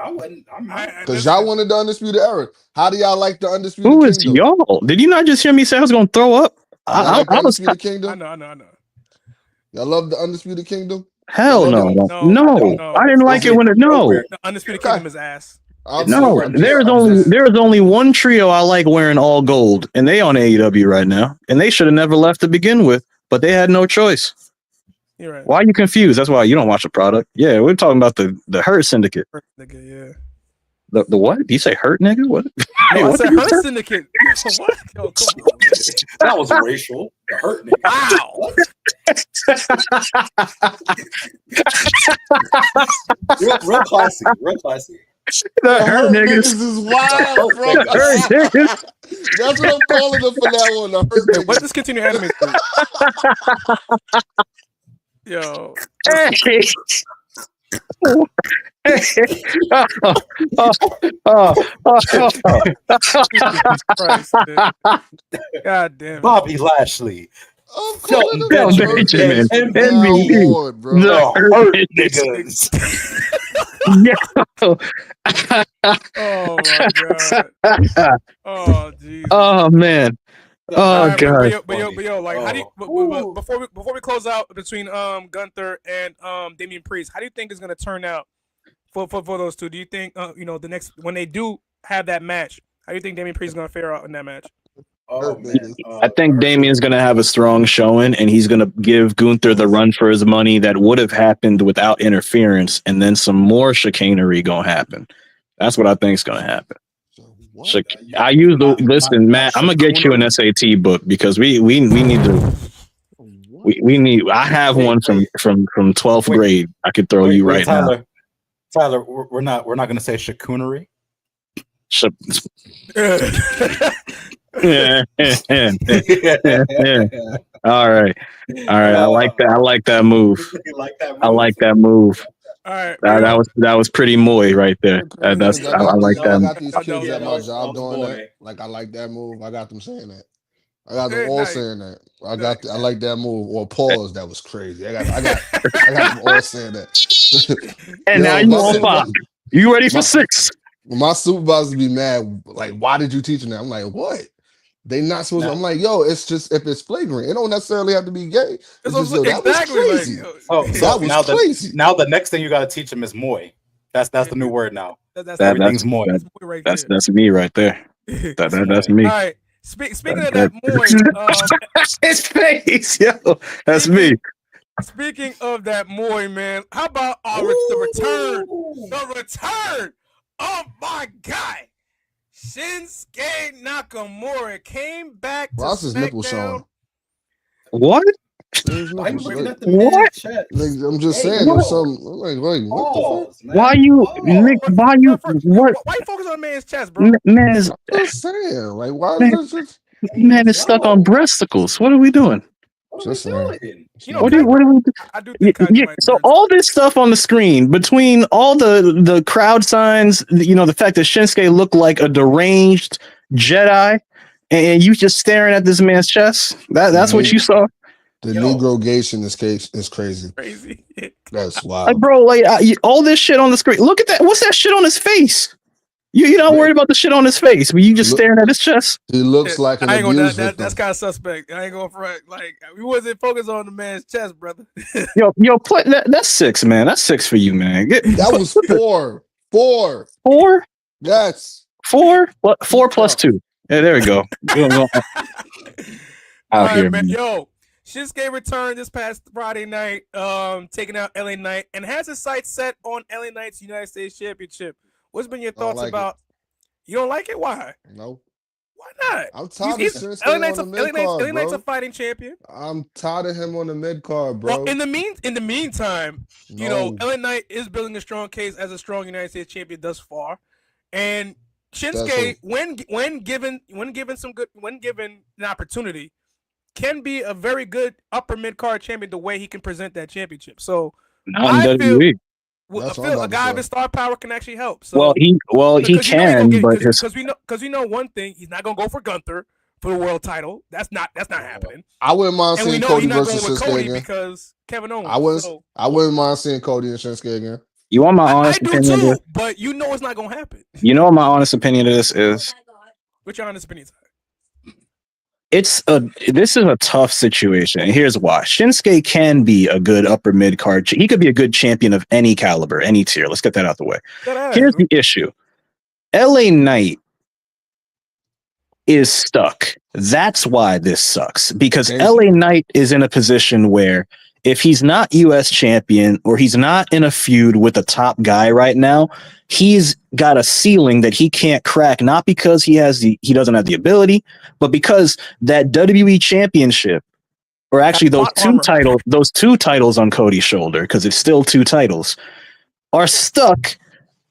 Because y'all wanted the Undisputed Era. How do y'all like the Undisputed Who Kingdom? is y'all? Did you not just hear me say I was gonna throw up? I like the Undisputed Kingdom. I know. Y'all love the Undisputed Kingdom? Hell no. I didn't like it when it The Undisputed Kingdom is ass. No, there's only one trio I like wearing all gold, and they on AEW right now, and they should have never left to begin with, but they had no choice. You're right. Why are you confused? That's why you don't watch the product. Yeah, we're talking about the Hurt Syndicate. Yeah. The what? Did you say Hurt nigga? What? No, I said Hurt Syndicate. What? Yo, come on, man. That was racial. The Hurt nigga. Wow. real classy. Real classy. The Hurt niggas is wild, bro. That's what I'm calling them for now on. The Hurt niggas. What discontinue anime? Yo. Christ, God damn it. Bobby Lashley. Shelton Benjamin. Lord, bro. The Oh my god. Oh jeez. Oh man. Oh right, god. But yo, like, how do you before we close out between Gunther and Damian Priest, how do you think it's gonna turn out for those two? Do you think the next when they do have that match, how do you think Damian Priest is gonna fare out in that match? Oh man. I think Damian's gonna have a strong showing, and he's gonna give Gunther the run for his money that would have happened without interference, and then some more chicanery gonna happen. That's what I think is gonna happen. I use the listen, Matt. I'm gonna get you an SAT book because we need to. We need. I have one from 12th grade. I could throw you right Tyler, now. Tyler, we're not gonna say chicanery. Yeah. All right. I like that. I like that move. I like that move. All right. That was pretty moy right there. I like that. I got these kids at my job doing that. Like, I like that move. I got them saying that. I got them all saying that. I like that move. Or pause. That was crazy. I got them all saying that. And now you on 5. You ready for 6? My supervisors be mad. Like, why did you teach them that? I'm like, what? They not supposed to. I'm like, yo, it's just if it's flagrant, it don't necessarily have to be gay. It's just, that was crazy. That was crazy. Now the next thing you got to teach them is moy. That's the new word now. Everything's moy. That's me right there. That's me. All right. Speaking of that moy, his face, yo, that's me. Speaking of that moy, man, how about the return of my guy? Shinsuke Nakamura came back to Ross's nipple showing. What? Why you bringing up the What? Like, I'm just saying, there's some. Like, what the fuck? Why you, Nick? Why you? What? Why you focus on a man's chest, bro? Man is. I'm just saying, like, why is this? Man is stuck on breasticles. What are we doing? Just saying. What do we do? I do think so all this stuff on the screen, between all the crowd signs, the fact that Shinsuke looked like a deranged Jedi, and you just staring at this man's chest. That's what you saw. The Negro-gation is crazy. Crazy. That's wild. Like, bro, all this shit on the screen. Look at that. What's that shit on his face? You're not worried about the shit on his face, but you just staring at his chest. He looks like an abused victim. That's kind of suspect. I ain't going front. Like, we wasn't focused on the man's chest, brother. That's 6, man. That's 6 for you, man. That was 4. 4. 4? Yes. 4? What? 4 plus 2. Yeah, there we go. All right, man. Yo, Shinsuke returned this past Friday night, taking out LA Knight, and has his sights set on LA Knight's United States Championship. What's been your thoughts about? You don't like it? Why? No. Why not? I'm tired of Shinsuke on the mid-card, LA Knight's a fighting champion. I'm tired of him on the mid-card, bro. Well, in the meantime, LA Knight is building a strong case as a strong United States champion thus far, and Shinsuke, when given an opportunity, can be a very good upper mid card champion the way he can present that championship. So Not in WWE. I feel a guy of his star power can actually help. So, he can, but because we know one thing, he's not gonna go for Gunther for the world title. That's not happening. I wouldn't mind And we seeing know Cody he's not versus going with Shinsuke Cody again. because Kevin Owens. I wouldn't mind seeing Cody and Shinsuke again. You want my I honest do opinion? too, but you know it's not gonna happen. You know what my honest opinion of this is? What's your honest opinion? This is a tough situation. And here's why. Shinsuke can be a good upper mid card. He could be a good champion of any caliber, any tier. Let's get that out the way. Here's the issue. LA Knight is stuck. That's why this sucks. Because LA Knight is in a position where if he's not US champion or he's not in a feud with a top guy right now, he's got a ceiling that he can't crack, not because he doesn't have the ability, but because that WWE championship, or actually those two titles on Cody's shoulder, because it's still two titles, are stuck,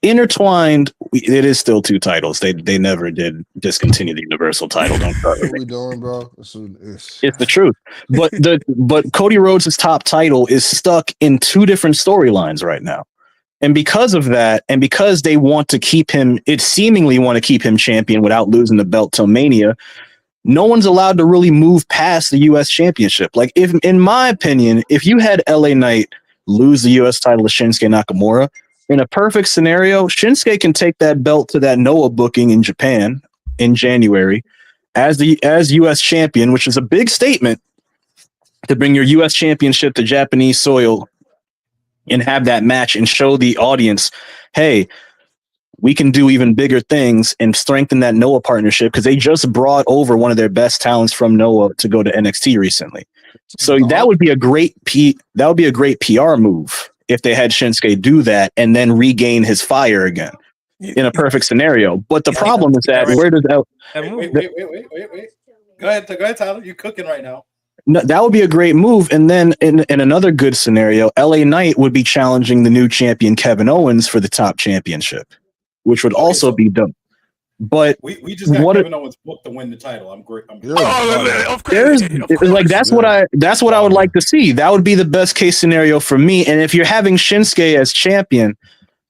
intertwined. It is still two titles. They never did discontinue the Universal title. Don't start What are we doing, bro? It's the truth. But Cody Rhodes' top title is stuck in two different storylines right now. And because of that, and because they want to keep him, seemingly want to keep him champion without losing the belt till Mania, no one's allowed to really move past the US championship. Like, if, in my opinion, if you had LA Knight lose the US title to Shinsuke Nakamura, in a perfect scenario, Shinsuke can take that belt to that Noah booking in Japan in January as US champion, which is a big statement to bring your US championship to Japanese soil and have that match and show the audience, hey, we can do even bigger things and strengthen that Noah partnership, because they just brought over one of their best talents from Noah to go to NXT recently. So that would be a great PR move if they had Shinsuke do that and then regain his fire again in a perfect scenario. But the problem is that where does that Wait. Go ahead, Tyler. You're cooking right now. No, that would be a great move. And then in another good scenario, LA Knight would be challenging the new champion Kevin Owens for the top championship, which would also be dope. But we just got Kevin Owens booked to win the title. I'm great. That's what I would like to see. That would be the best case scenario for me. And if you're having Shinsuke as champion,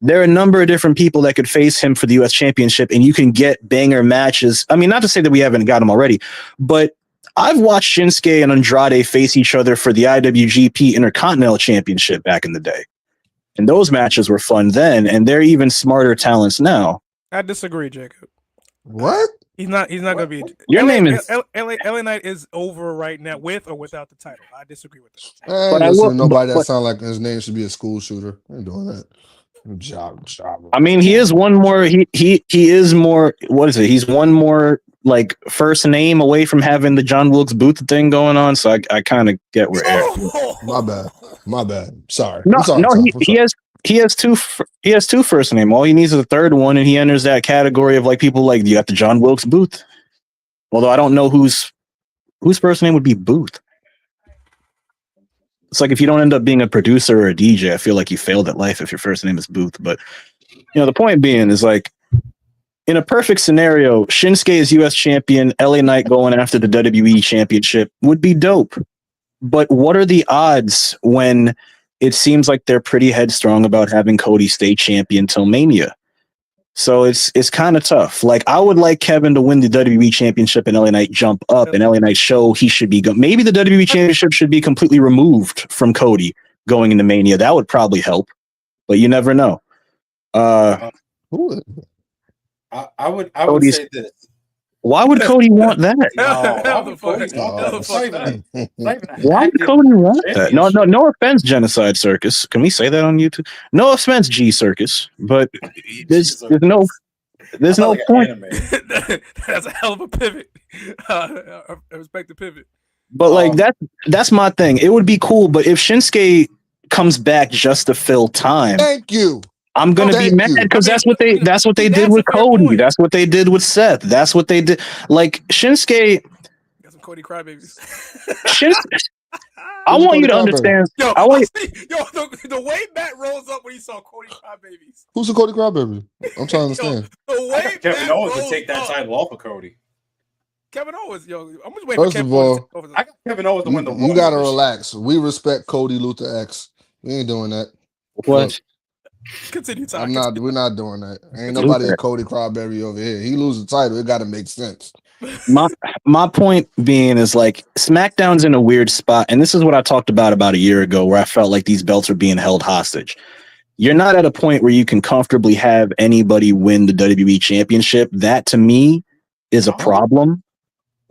there are a number of different people that could face him for the US championship, and you can get banger matches. I mean, not to say that we haven't got them already, but I've watched Shinsuke and Andrade face each other for the IWGP Intercontinental Championship back in the day. And those matches were fun then, and they're even smarter talents now. I disagree, Jacob. What? He's not going to be. Your name is LA Knight is over right now with or without the title. I disagree with that. But nobody that sounds like his name should be a school shooter. I ain't doing that. Job. I mean, he is one more. He is more. What is it? He's one more like first name away from having the John Wilkes Booth thing going on. So I kind of get where Eric. My bad. Sorry. He has two first name. All he needs is a third one, and he enters that category of like people like you got the John Wilkes Booth. Although I don't know whose first name would be Booth. It's like if you don't end up being a producer or a DJ, I feel like you failed at life if your first name is Booth. But the point being is like in a perfect scenario, Shinsuke is US champion, LA Knight going after the WWE championship would be dope. But what are the odds when it seems like they're pretty headstrong about having Cody stay champion till Mania? So it's kind of tough. Like, I would like Kevin to win the WWE championship and LA Knight jump up and LA Knight show he should be maybe the WWE championship should be completely removed from Cody going into Mania. That would probably help, but you never know. I would say this. Why would Cody want that? Why would Cody want that? No offense, Genocide Circus. Can we say that on YouTube? No offense, G Circus, but there's no point. That's a hell of a pivot. I respect the pivot. But like that's my thing. It would be cool, but if Shinsuke comes back just to fill time, thank you. I'm gonna be mad because that's what they did with Cody. Point. That's what they did with Seth. That's what they did. Like Shinsuke. Got some Cody crybabies. I want you to understand. The way Matt rolls up when he saw Cody crybabies. Who's the Cody crybaby? I'm trying to understand. Kevin Owens would take that title off of Cody. Kevin Owens, yo, I'm just waiting First for of Kevin Owens to all, take over. I got Kevin Owens to win the you Royal gotta Rumble. relax. We respect Cody Luther X. We ain't doing that. What? Continue talking. I'm not. We're not doing that. Ain't nobody a Cody Crawberry over here. He lose the title. It got to make sense. My point being is like SmackDown's in a weird spot, and this is what I talked about a year ago, where I felt like these belts are being held hostage. You're not at a point where you can comfortably have anybody win the WWE Championship. That to me is a problem.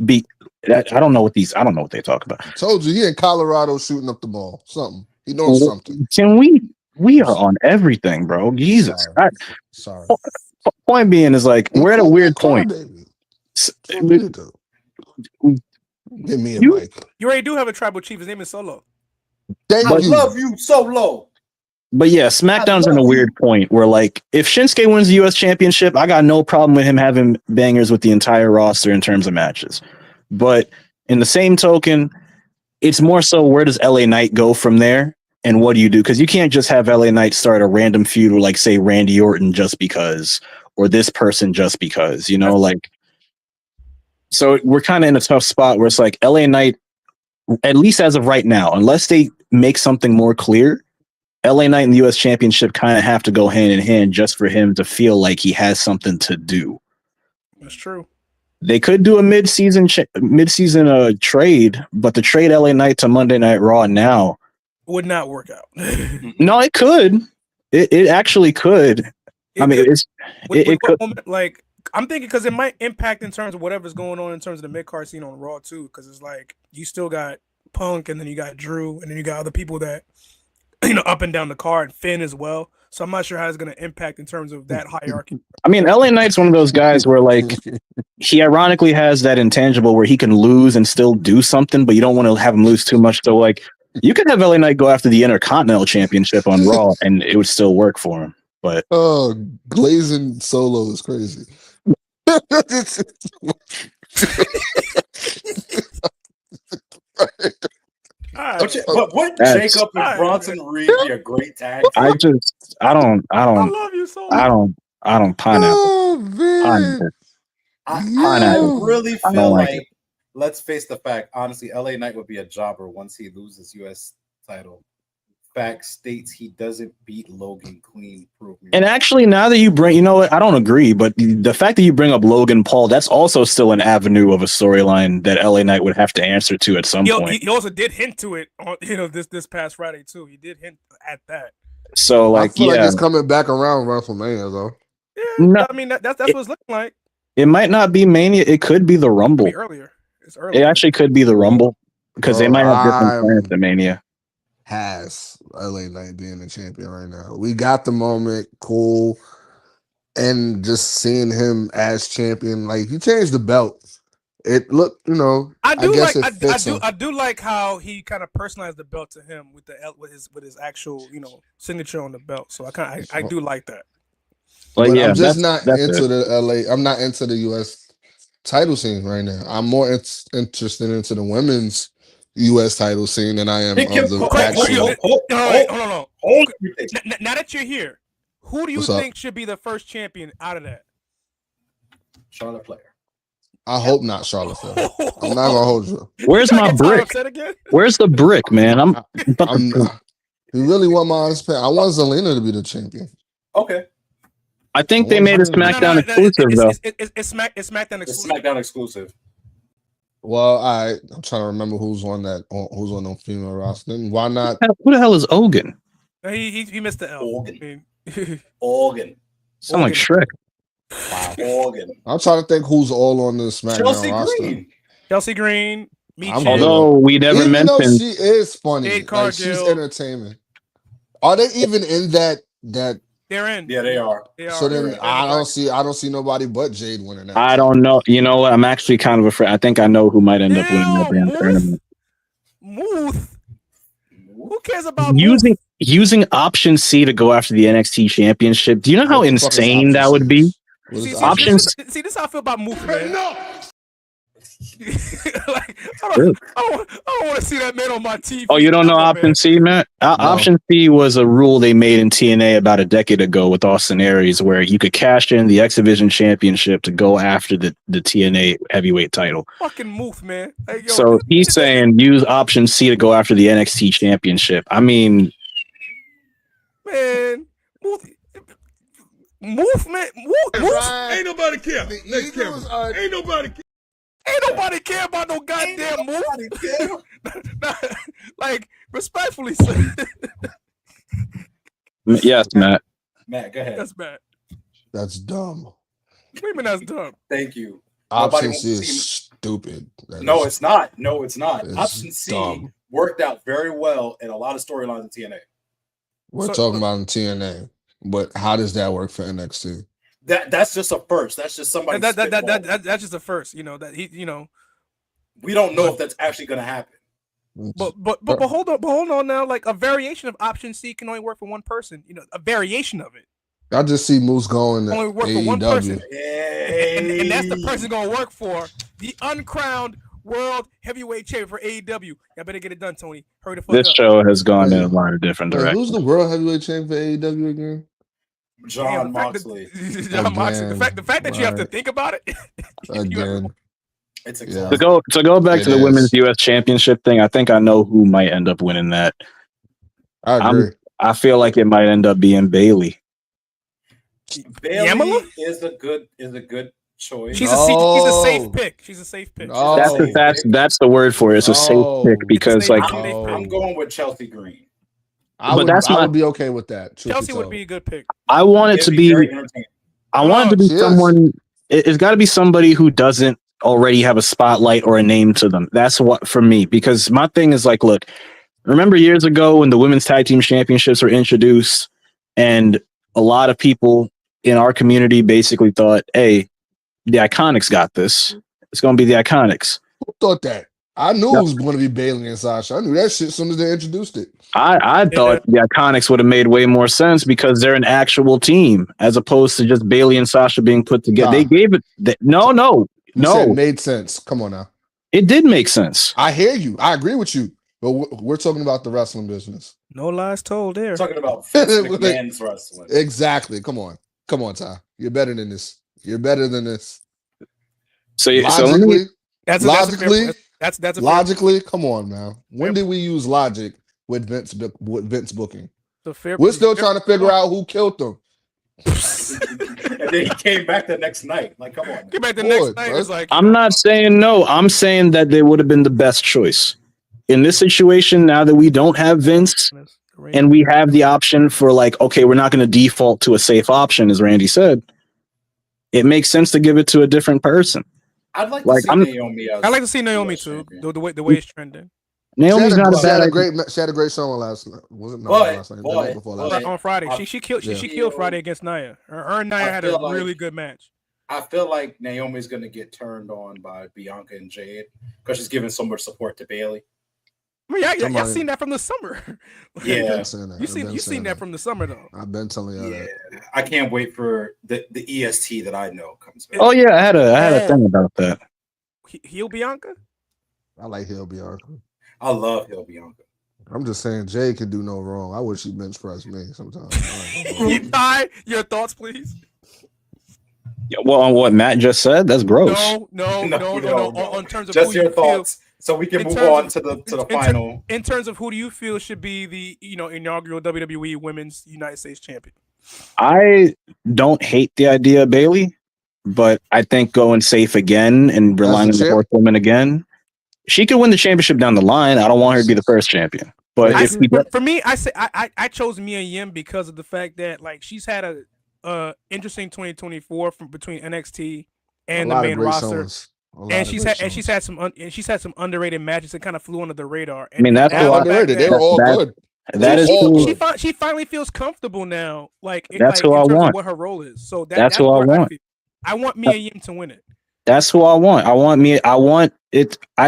I don't know what they talk about. I told you he in Colorado shooting up the ball. Something. He doing something. Can we are on everything, bro. Jesus. Sorry. Point being is like we're at a weird point. Give me a mic. You already do have a tribal chief. His name is Solo. I love you, Solo. But yeah, SmackDown's in a weird point where, like, if Shinsuke wins the U.S. Championship, I got no problem with him having bangers with the entire roster in terms of matches. But in the same token, it's more so where does LA Knight go from there, and what do you do? Because you can't just have LA Knight start a random feud with, like, say, Randy Orton just because, or this person just because, you know, like. So we're kind of in a tough spot where it's like LA Knight, at least as of right now, unless they make something more clear, LA Knight and the U.S. Championship kind of have to go hand in hand just for him to feel like he has something to do. That's true. They could do a mid-season trade, but the trade LA Knight to Monday Night Raw now would not work out. No, it could. It actually could. It could. Like, I'm thinking because it might impact in terms of whatever's going on in terms of the mid-card scene on Raw too. Because it's like you still got Punk, and then you got Drew, and then you got other people that up and down the card, Finn as well. So I'm not sure how it's going to impact in terms of that hierarchy. I mean, LA Knight's one of those guys where, like, he ironically has that intangible where he can lose and still do something, but you don't want to have him lose too much. So, like, you could have LA Knight go after the Intercontinental Championship on Raw, and it would still work for him. But glazing Solo is crazy. But wouldn't Jacob and Bronson Reed be a great tag team? I don't love you so much. I don't pineapple. I really feel like, let's face the fact, honestly, LA Knight would be a jobber once he loses US title. Fact states he doesn't beat Logan clean. And actually, now that you bring, you know what, I don't agree, but the fact that you bring up Logan Paul, that's also still an avenue of a storyline that LA Knight would have to answer to at some point. He also did hint to it on this past Friday too. He did hint at that. So like, I feel like it's coming back around WrestleMania though. Yeah, no, I mean that's what it's looking like. It might not be Mania. It could be the Rumble. It's earlier. It actually could be the Rumble because they might have different plans than Mania. Has LA Knight being the champion right now. We got the moment, cool. And just seeing him as champion, like he changed the belt. It looked, I do like how he kind of personalized the belt to him with his actual, signature on the belt. So I do like that. But I'm just not into the LA. I'm not into the US title scene right now. I'm more interested into the women's U.S. title scene than I am of the actual. Hold on. Now that you're here, who do you think should be the first champion out of that? Charlotte Flair. I hope not Charlotte Flair. I'm not gonna hold you. Where's my brick? Where's the brick, man? You really want my honest opinion? I want Zelina to be the champion. Okay. I think they made a SmackDown exclusive though. It's SmackDown exclusive. It's SmackDown exclusive. Well, I'm trying to remember who's on the female roster. Why not? Who the hell is Ogun? He missed the L. Organ. Sound like Shrek. Wow. Organ. I'm trying to think who's all on the SmackDown roster. Chelsea Green. Although we never mentioned, she is funny. Like, she's entertainment. Are they even in that? They're in. Yeah, they are. So then I don't see nobody but Jade winning that. I don't know. You know what? I'm actually kind of afraid. I think I know who might end up winning that damn tournament. Muth. Who cares about using option C to go after the NXT championship? Do you know how insane that would be? See, this is how I feel about Muth, man. Like, Really? I don't want to see that man on my TV. Oh, you don't know ever, Option man. C, Matt? Option C was a rule they made in TNA about a decade ago with Austin Aries, where you could cash in the X Division Championship to go after the TNA heavyweight title. Fucking move, man. Like, yo, So he's saying use Option C to go after the NXT Championship. I mean, man, move, man. Ain't nobody care. Next camera. Ain't nobody care. Ain't nobody care about no goddamn move. Like, respectfully, sir. yes, Matt. Matt, go ahead. That's bad. That's dumb. What do you mean that's dumb? Thank you. Option C is stupid. No, it's not. No, it's not. It's Option C dumb. worked out very well in a lot of storylines in TNA. We're talking about in TNA, but how does that work for NXT? That's just a first. That's just somebody. That's just a first. You know that he. You know, we don't know if that's actually going to happen. But hold on now. Like a variation of Option C can only work for one person. You know, a variation of it. I just see Moose going to only work for one person, and that's the person going to work for the uncrowned World Heavyweight Champion for AEW. I better get it done, Tony. Hurry the fuck This up. show has gone in a lot of different directions. Who's the World Heavyweight Champion for AEW again? John Moxley. John Moxley. The fact that you have to think about it again. It's To go back to the women's U.S. Championship thing, I think I know who might end up winning that. I agree. I feel like it might end up being Bayley. Bayley is a good choice. She's a safe pick. She's a safe pick. That's the word for it. It's a safe pick because I'm going with Chelsea Green. I would be okay with that. Chelsea would be a good pick. I want it to be. I want it to be someone. It's got to be somebody who doesn't already have a spotlight or a name to them. That's what for me, because my thing is like, look, remember years ago when the women's tag team championships were introduced, and a lot of people in our community basically thought, hey, the Iconics got this. It's going to be the Iconics. Who thought that? I knew it was going to be Bayley and Sasha. I knew that shit as soon as they introduced it. I thought the Iconics would have made way more sense because they're an actual team as opposed to just Bayley and Sasha being put together. They gave it. No. It made sense. Come on now. It did make sense. I hear you. I agree with you. But we're talking about the wrestling business. No lies told there. We're talking about men's wrestling. Exactly. Come on, Ty. You're better than this. You're better than this. So logically, that's logically. Come on now. When did we use logic with Vince booking? We're still trying to figure out who killed them. And then he came back the next night. Like, come on. Came back the next night. It's like, I'm not saying no. I'm saying that they would have been the best choice in this situation. Now that we don't have Vince and we have the option for like, okay, we're not going to default to a safe option, as Randy said. It makes sense to give it to a different person. I'd like to see Naomi. I'd like to see Naomi too. The way it's trending. Naomi's not a bad idea. She had a great showing last night. Wasn't last night? The night before last. On Friday, she killed Friday against Nia. Her and Nia had a really good match. I feel like Naomi's going to get turned on by Bianca and Jade because she's giving so much support to Bayley. I mean, y'all seen that from the summer. Yeah, you seen that from the summer though. I've been telling you that. I can't wait for the EST that I know comes back. Oh yeah, I had a thing about that. Heel Bianca. I like heel Bianca. I love heel Bianca. I'm just saying Jay can do no wrong. I wish he bench pressed me sometimes. Ty, your thoughts, please. Yeah, well, on what Matt just said, that's gross. No. On terms of just who your you thoughts, so we can move on to the final. In terms of who do you feel should be the inaugural WWE Women's United States Champion? I don't hate the idea of Bayley, but I think going safe again and relying on the fourth woman again, she could win the championship down the line. I don't want her to be the first champion. But for me, I chose Mia Yim because of the fact that like she's had a interesting 2024 from between NXT and the main roster. And she's had some underrated matches that kind of flew under the radar. And I mean, that's underrated. They were all good. That is cool. She finally feels comfortable now. Like that's who I want. What her role is. So that's who I want. I want Mia Yim to win it. That's who I want. I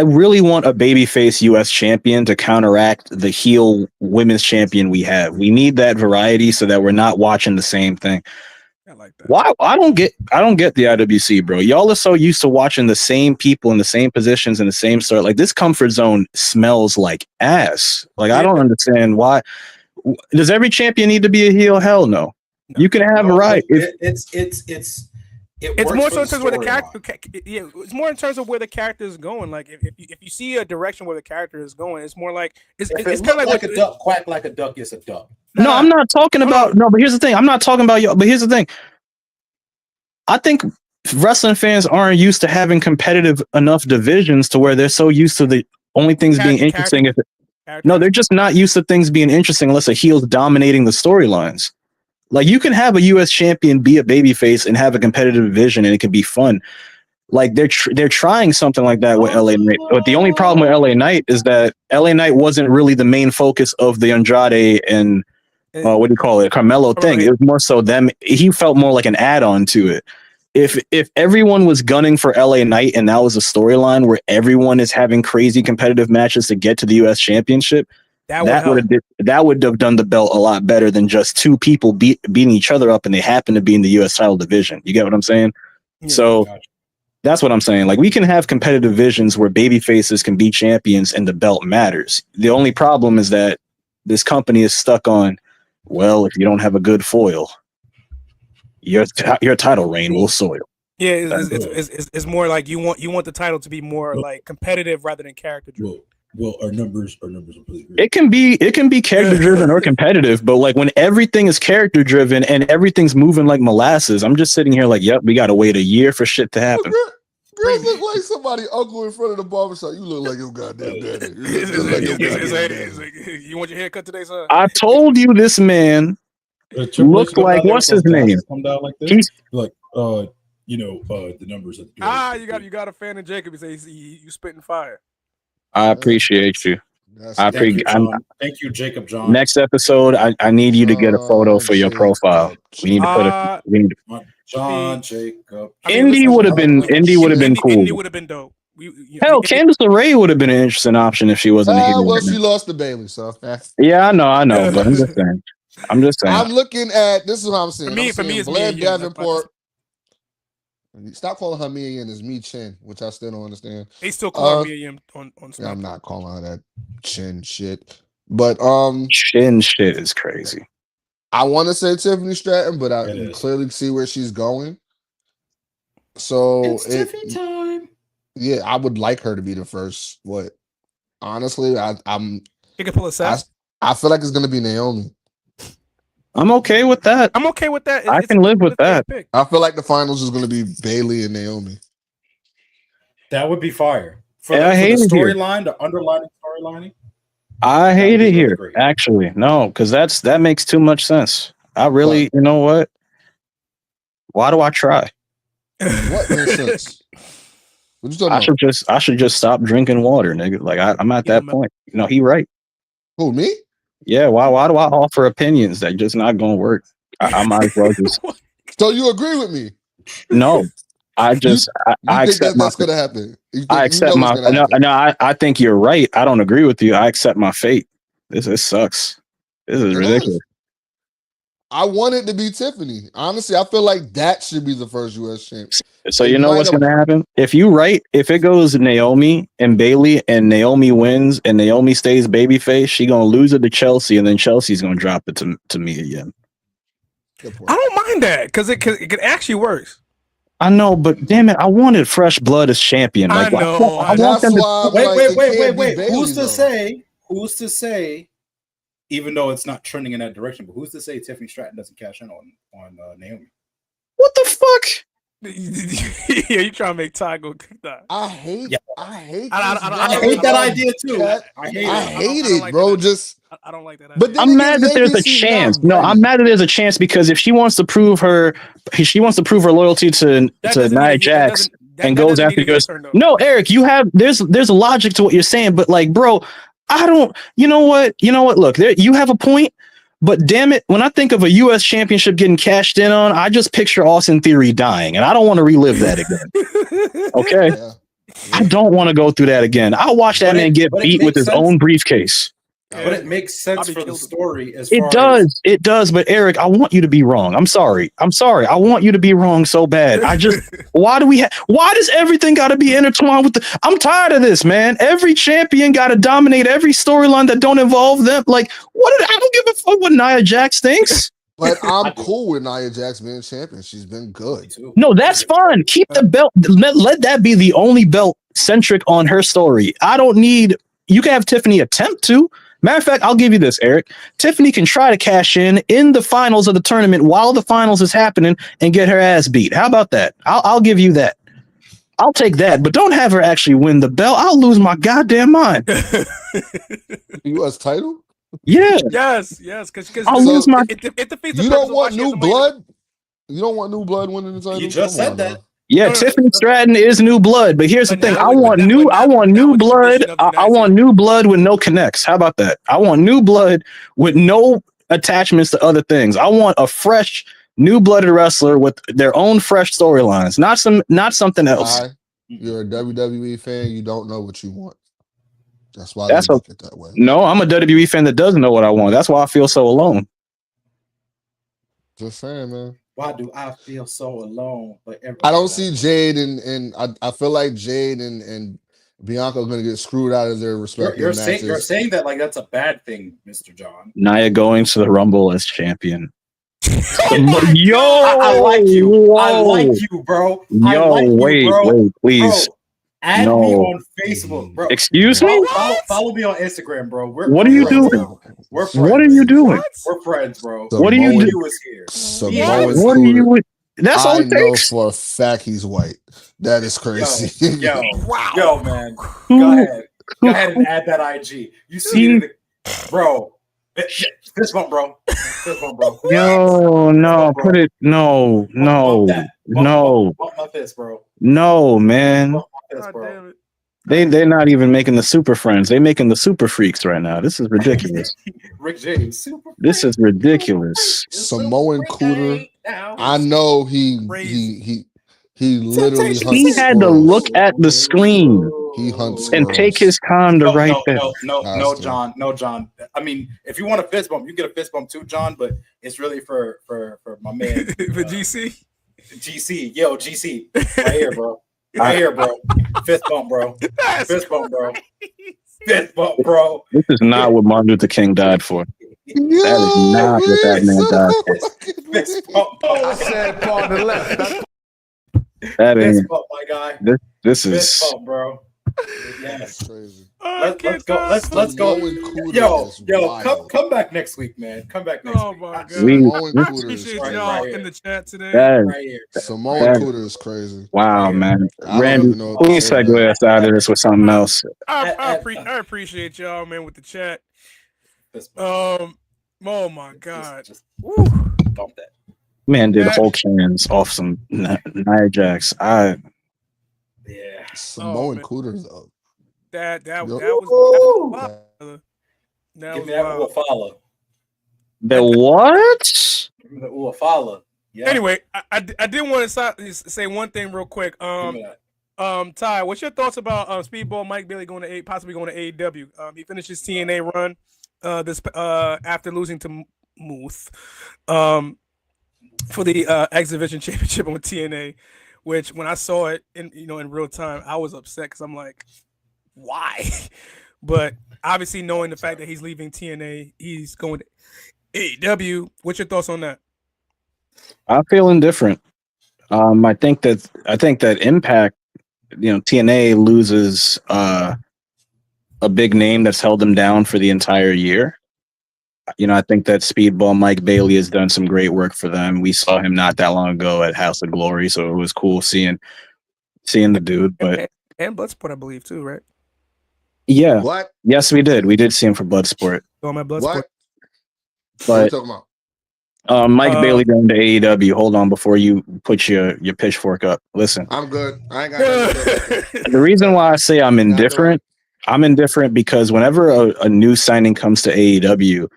really want a babyface U.S. champion to counteract the heel women's champion we have. We need that variety so that we're not watching the same thing. I like that. Why? I don't get the IWC, bro. Y'all are so used to watching the same people in the same positions in the same start. Like, this comfort zone smells like ass. Like, I don't understand why. Does every champion need to be a heel? Hell no. You can have a right. It's more so in terms of where the character. Yeah, it's more in terms of where the character is going. Like if you see a direction where the character is going, it's more like it's kind of like a duck, quack like a duck is a duck. No, I'm not talking about no. But here's the thing. I'm not talking about y'all. But here's the thing. I think wrestling fans aren't used to having competitive enough divisions to where they're so used to the only things being interesting. No, they're just not used to things being interesting unless a heel's dominating the storylines. Like, you can have a U.S. champion be a babyface and have a competitive division, and it can be fun. Like, they're trying something like that with LA Knight. But the only problem with LA Knight is that LA Knight wasn't really the main focus of the Andrade and what do you call it, Carmelo thing. It was more so them. He felt more like an add-on to it. If everyone was gunning for LA Knight and that was a storyline where everyone is having crazy competitive matches to get to the U.S. championship, that would have done the belt a lot better than just two people beating each other up and they happen to be in the U.S. title division. You get what I'm saying? Yeah, so that's what I'm saying. Like, we can have competitive divisions where baby faces can be champions and the belt matters. The only problem is that this company is stuck on, well, if you don't have a good foil, your title reign will soil. Yeah, it's more like you want the title to be more like competitive rather than character driven. Well, our numbers are pretty great. It can be character driven or competitive, but like when everything is character driven and everything's moving like molasses, I'm just sitting here like, yep, we gotta wait a year for shit to happen. Girls look like somebody uncle in front of the barbershop. You look like your goddamn daddy. You want your haircut today, son? I told you this man looked like, what's his name? Come down like this, like the numbers. You got a fan of Jacob. He says you spitting fire. I appreciate you. Thank you, Jacob John. Next episode, I need you to get a photo for your profile. We need to put John Jacob. Indy would have been cool. Indy would have been dope. Hell, Candice LeRae would have been an interesting option if she wasn't a heel. Well, she lost to Bayley, so yeah, I know, but I'm just saying. I'm looking at this is what I'm saying. For me, it's Blair Davenport. Stop calling her Mia Yim. It's Me Chin, which I still don't understand. They still call her Mia Yim on Snapchat. Yeah, I'm not calling her that Chin shit. But Chin shit is crazy. I want to say Tiffany Stratton, but I can clearly see where she's going. So it's Tiffany time. Yeah, I would like her to be the first. What? Honestly, I'm. You can pull a set. I feel like it's gonna be Naomi. I'm okay with that. I can live with that. I feel like the finals is going to be Bayley and Naomi. That would be fire. I hate the storyline, the underlying storylining. I hate it here, actually. No, because that makes too much sense. I really, you know what? Why do I try? What makes sense? What you talking about? I should just stop drinking water, nigga. Like I'm at that point. You know, he right. Who, me? Yeah, why do I offer opinions that just not gonna work? I might as well just. So you agree with me? No, I just I accept that's gonna happen. I accept my no. I think you're right. I don't agree with you. I accept my fate. This sucks. This is ridiculous. I want it to be Tiffany. Honestly, I feel like that should be the first U.S. champ. So you know what's going to happen? If it goes Naomi and Bayley and Naomi wins and Naomi stays babyface, she going to lose it to Chelsea and then Chelsea's going to drop it to me again. I don't mind that because it actually works. I know, but damn it, I wanted fresh blood as champion. Like, I know. I want them to... Wait. Who's to say? Even though it's not trending in that direction, but who's to say Tiffany Stratton doesn't cash in on Naomi? What the fuck? Yeah, you trying to make Ty go kick that? I hate that idea too. I hate it, bro. I don't like that idea. But I'm mad that there's a chance. No, I'm mad that there's a chance because if she wants to prove her loyalty to Nia Jax and goes after yours. No, Eric, there's a logic to what you're saying, but like, bro. You know what? Look, you have a point, but damn it, when I think of a U.S. championship getting cashed in on, I just picture Austin Theory dying, and I don't want to relive that again. Okay? Yeah. I don't want to go through that again. I'll watch that man get beat with his own briefcase. But it makes sense for the story as far as It does. But Eric, I want you to be wrong. I'm sorry. I want you to be wrong so bad. Why does everything got to be intertwined with I'm tired of this, man. Every champion got to dominate every storyline that don't involve them. Like, I don't give a fuck what Nia Jax thinks. But I'm cool with Nia Jax being champion. She's been good. No, that's fine. Keep the belt. Let that be the only belt centric on her story. I don't need. You can have Tiffany attempt to. Matter of fact, I'll give you this, Eric. Tiffany can try to cash in the finals of the tournament while the finals is happening and get her ass beat. How about that? I'll give you that. I'll take that, but don't have her actually win the belt. I'll lose my goddamn mind. U.S. title? Yeah. Yes. Because I'll lose my. It defeats you don't want new blood. You don't want new blood winning the title. You just said that. Yeah, Tiffany Stratton is new blood, but here's the thing: I want new blood. I want new blood with no connects. How about that? I want new blood with no attachments to other things. I want a fresh, new-blooded wrestler with their own fresh storylines, not something else. You're a WWE fan. You don't know what you want. That's why they look it that way. No, I'm a WWE fan that doesn't know what I want. That's why I feel so alone. Just saying, man. Why do I feel so alone? But I don't see Jade and I feel like Jade and Bianca are going to get screwed out of their respective matches. You're saying that like that's a bad thing, Mr. John. Nia going to the Rumble as champion. Yo, I like you. Whoa. I like you, bro. Wait, please. Bro, add me on Facebook, bro. Excuse me? Follow me on Instagram, bro. What are you doing? We're friends. What are you doing? We're friends, bro. What are you doing? What are you? That's all it takes. I know for a fact he's white. That is crazy. Yo, man. Go ahead and add that IG. You see it, bro. Fist bump, bro. Yo, no, put it. No. Bump my fist, bro. No, man. They're not even making the super friends. They're making the super freaks right now. This is ridiculous. Rick James, this is ridiculous. Samoan Cooter. I know he literally hunts. He had to look at the screen. He hunts and take his time to write that. No, John. I mean, if you want a fist bump, you get a fist bump too, John. But it's really for my man, for GC. Yo, GC, right here, bro. Right here, bro. Fist bump, bro. Fist bump, bro. Fist bump, bro. This is not what Martin Luther King died for. That is not what that man died for. Fist bump, bro. I said part of the left. That ain't. Fist bump, my guy. This is. Fist bump, bro. Yes. Crazy. Let's go. Yo, come back next week, man. Come back next week. Oh my god. Samoan I appreciate Cooter y'all in the chat today. Right here. Samoan Cooter is crazy. Wow, man. Randy, please segue us out of this with something else. I appreciate y'all, man, with the chat. Oh my god. Just bump that. Man did Hulk hands off some Nia Jax. Yeah. Samoan Cooter though. That was wild. Give me that Uafala. The what? Give me the Uafala. Yeah. Anyway, I did want to say one thing real quick. Ty, what's your thoughts about Speedball Mike Bailey possibly going to AEW? He finished his TNA run this after losing to Muth for the X Division Championship on TNA. Which when I saw it in real time, I was upset because I'm like, why? But obviously knowing the fact that he's leaving TNA, he's going to AEW. What's your thoughts on that? I feel indifferent. I think that Impact, TNA loses a big name that's held them down for the entire year. I think that Speedball Mike Bailey has done some great work for them. We saw him not that long ago at House of Glory, so it was cool seeing the dude. But and Bloodsport, I believe, too, right? Yeah. What? Yes, we did. We did see him for Bloodsport. Oh, my Bloodsport. What? But what are you talking about? Mike Bailey going to AEW. Hold on before you put your pitchfork up. Listen. I'm good. I ain't got nothing. The reason why I say I'm indifferent because whenever a new signing comes to AEW,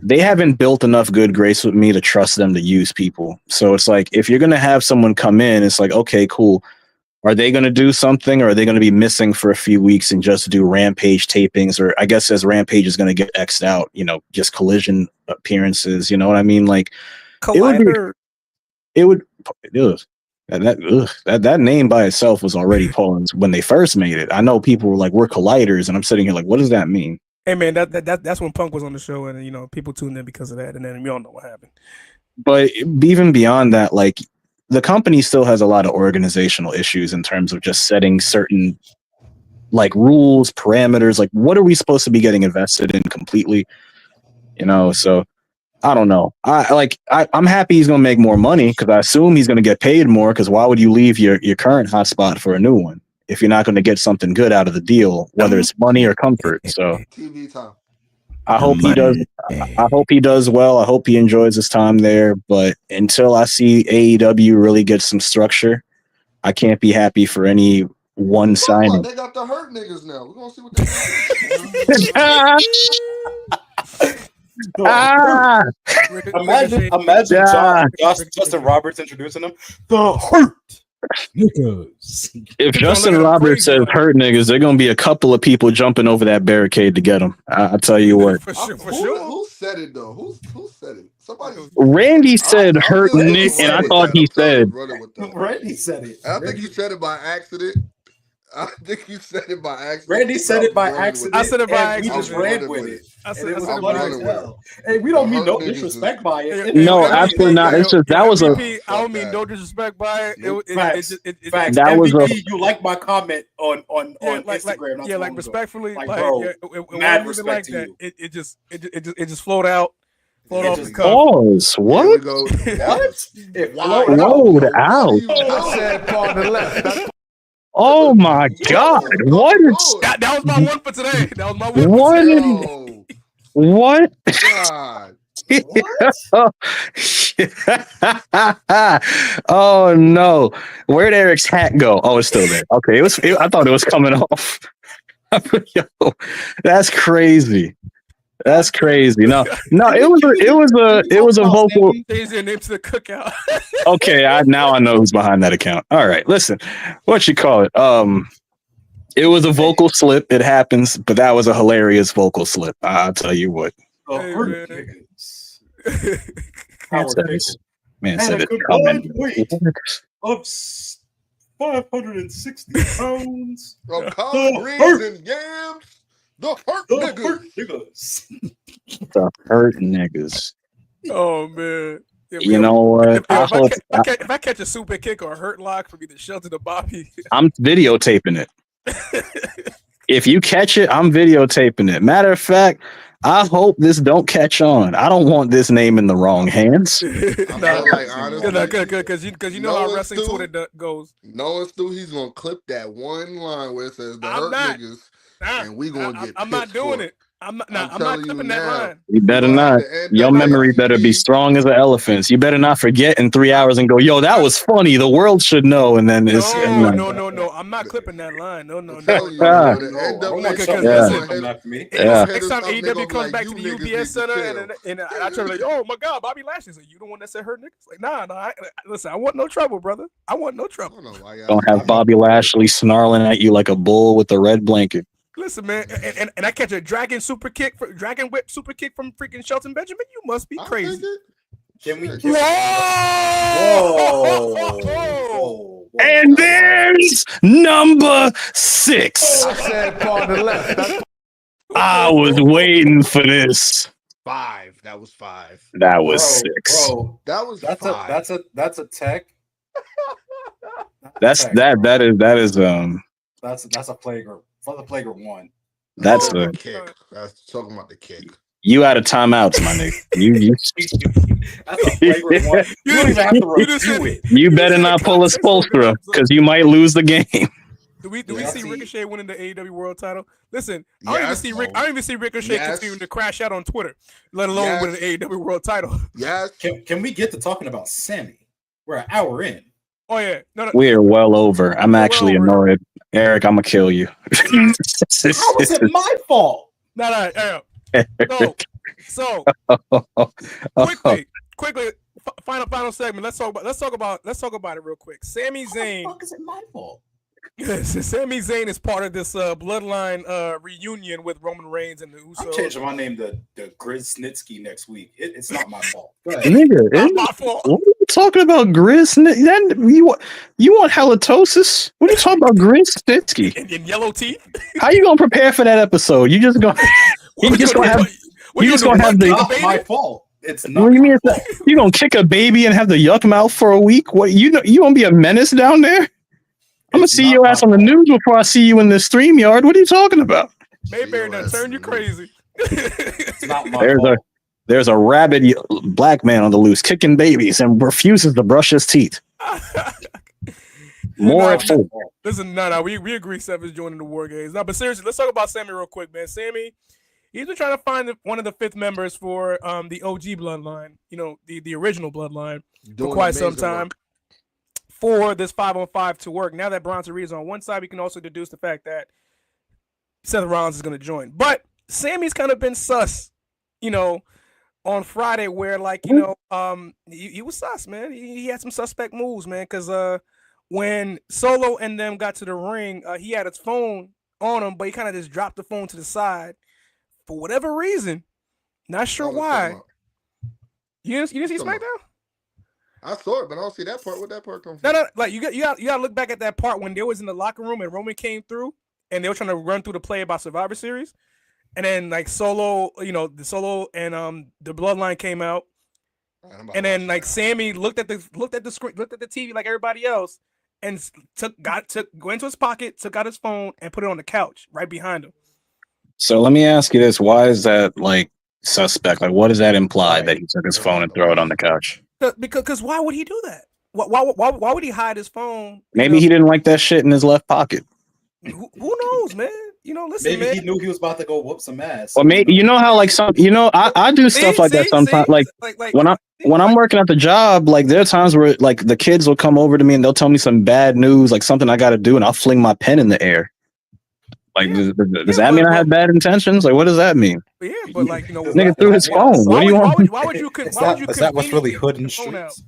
they haven't built enough good grace with me to trust them to use people. So it's like, if you're going to have someone come in, it's like, okay, cool. Are they going to do something, or are they going to be missing for a few weeks and just do Rampage tapings? Or I guess as Rampage is going to get X'd out, just Collision appearances. You know what I mean? Like Collider. it would. That name by itself was already pulling when they first made it. I know people were like, "We're Colliders," and I'm sitting here like, "What does that mean?" Hey man, that's when Punk was on the show, and people tuned in because of that, and then we all know what happened. But even beyond that, like the company still has a lot of organizational issues in terms of just setting certain like rules, parameters. Like, what are we supposed to be getting invested in completely? So I don't know. I'm happy he's gonna make more money because I assume he's gonna get paid more. Because why would you leave your current hotspot for a new one if you're not going to get something good out of the deal, whether it's money or comfort? So TV time. I hope he does. I hope he does well. I hope he enjoys his time there. But until I see AEW really get some structure, I can't be happy for any one signing. They got the hurt niggas now. We're gonna see what they do. Imagine Justin Roberts introducing them. The hurt niggas. If Justin Roberts says hurt niggas, there are gonna be a couple of people jumping over that barricade to get him. I'll tell you what. For sure. Who said it though? Who said it? Somebody. Randy said hurt niggas, and I thought he said. Randy said it. I think you said it by accident. Randy said it by accident. I said it by accident. We just ran with it. I said it was by funny. accident. Hey, we don't mean no disrespect by it. No, absolutely not. It's just that was a. I don't mean no disrespect by it. Facts. That was a. You like my comment on Instagram? Yeah, like respectfully, like like bro, mad respect to you. It just flowed out. Flowed off his cuff. Pause. What? What? It flowed out. I said part of the left. Oh my God! What is that was my one for today. That was my one. What? God. Oh no! Where'd Eric's hat go? Oh, it's still there. Okay, I thought it was coming off. Yo, that's crazy. That's crazy. No, it was a vocal. Change their name to the cookout. Okay, now I know who's behind that account. All right, listen, what you call it? It was a vocal slip. It happens, but that was a hilarious vocal slip. I'll tell you what. Man said it's coming. Of 560 pounds. From collard greens and yams. The hurt niggas. The hurt niggas. Oh man. You know what? If I catch a super kick or a hurt lock from either Shelton or Bobby, I'm videotaping it. If you catch it, I'm videotaping it. Matter of fact, I hope this don't catch on. I don't want this name in the wrong hands. Because you know how wrestling Twitter goes. Knowing Stu, he's gonna clip that one line where it says the hurt niggas, and we gonna get. I'm not doing it. I'm not clipping that line. You better not. Your memory better be strong as an elephant's. You better not forget in 3 hours and go, yo, that was funny. The world should know. And then it's no. I'm not clipping that line. No. Next time AEW comes back to the UBS Center and I try to like, oh my God, Bobby Lashley's like, you the one that said hurt niggas? Like, nah. Listen, I want no trouble, brother. I want no trouble. Don't have Bobby Lashley snarling at you like a bull with a red blanket. Listen, man, and I catch a dragon whip super kick from freaking Shelton Benjamin. You must be crazy. Can we? Whoa! And there's number 6. I said part of the left. I was waiting for this. 5. That was 5. That was 6. Bro, that's 5. That's a tech. That's a flagrant. For the flagrant one. That's a kick. That's talking about the kick. You out of timeouts, my nigga. You That's a flagrant one. You don't even have to review it. You better not pull a Spolstra because you might lose the game. Do we see Ricochet winning the AEW World Title? Listen, I don't even see Ricochet continuing to crash out on Twitter, let alone winning the AEW World Title. Yes. Can we get to talking about Sami? We're an hour in. Oh yeah, no. We are well over. I'm actually annoyed, Eric. I'm gonna kill you. How is it my fault? No. So quickly, final segment. Let's talk about it real quick. Sami Zayn. How the fuck is it my fault? Sami Zayn is part of this Bloodline reunion with Roman Reigns and the Usos. I'm changing my name to Grizznitsky next week. It's not my fault. Nigga, Not my fault. what are you talking about, Grizz? You want halitosis? What are you talking about, Grizznitsky? And yellow teeth? How you gonna prepare for that episode? You just gonna have Not my fault. It's not. What do you mean? You gonna kick a baby and have the yuck mouth for a week? What you gonna be a menace down there? I'm gonna see your ass on the news before I see you in this StreamYard. What are you talking about? Mayberry done turned you crazy. It's not my fault. There's a rabid black man on the loose kicking babies and refuses to brush his teeth. More at full. Listen, no, we agree. Seth is joining the War Games. No, but seriously, let's talk about Sami real quick, man. Sami, he's been trying to find one of the fifth members for the OG Bloodline. You know, the original Bloodline for quite some time. For this 5-on-5 to work. Now that Bronson Reed is on one side, we can also deduce the fact that Seth Rollins is going to join. But Sami's kind of been sus, you know, on Friday where, like, you know, he was sus, man. He had some suspect moves, man, because when Solo and them got to the ring, he had his phone on him, but he kind of just dropped the phone to the side for whatever reason. Not sure why. You didn't see SmackDown? I saw it, but I don't see that part. Where'd that part come from? No. Like you got to look back at that part when they was in the locker room and Roman came through, and they were trying to run through the play about Survivor Series, and then like Solo, you know, the Solo and the Bloodline came out, and then like Sami looked at the screen, looked at the TV like everybody else, and went into his pocket, took out his phone, and put it on the couch right behind him. So let me ask you this: why is that like suspect? Like, what does that imply that he took his phone and throw it on the couch? Because why would he do that? Why would he hide his phone? Maybe he didn't like that shit in his left pocket. Who knows, man? You know, listen, maybe man. he knew he was about to go whoop some ass. Or maybe you know how like some, you know, I do stuff like that sometimes. Like when I'm working at the job, like there are times where like the kids will come over to me and they'll tell me some bad news, like something I got to do, and I'll fling my pen in the air. Like, does that mean I have bad intentions? Like, what does that mean? Yeah, but like, you know, nigga threw his phone. What do you want? Why would you? Is that what's really hood in the streets?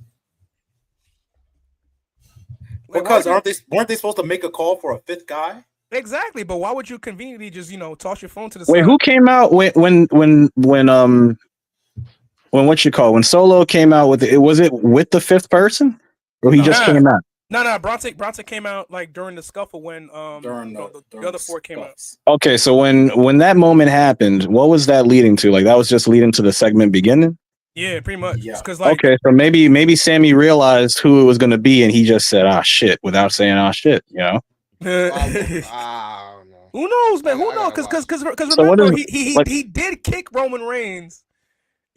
Because weren't they supposed to make a call for a fifth guy? Exactly, but why would you conveniently just, you know, toss your phone to the side? Wait, who came out when what you call when Solo came out with it? Was it with the fifth person, or he just came out? No. Bronson came out like during the scuffle when the other four came out. Okay, so when that moment happened, what was that leading to? Like that was just leading to the segment beginning? Yeah, pretty much. Yeah. Okay, so maybe Sami realized who it was going to be, and he just said "ah shit" without saying "ah shit," you know. I don't know. Who knows, man? Who knows? Because remember he did kick Roman Reigns.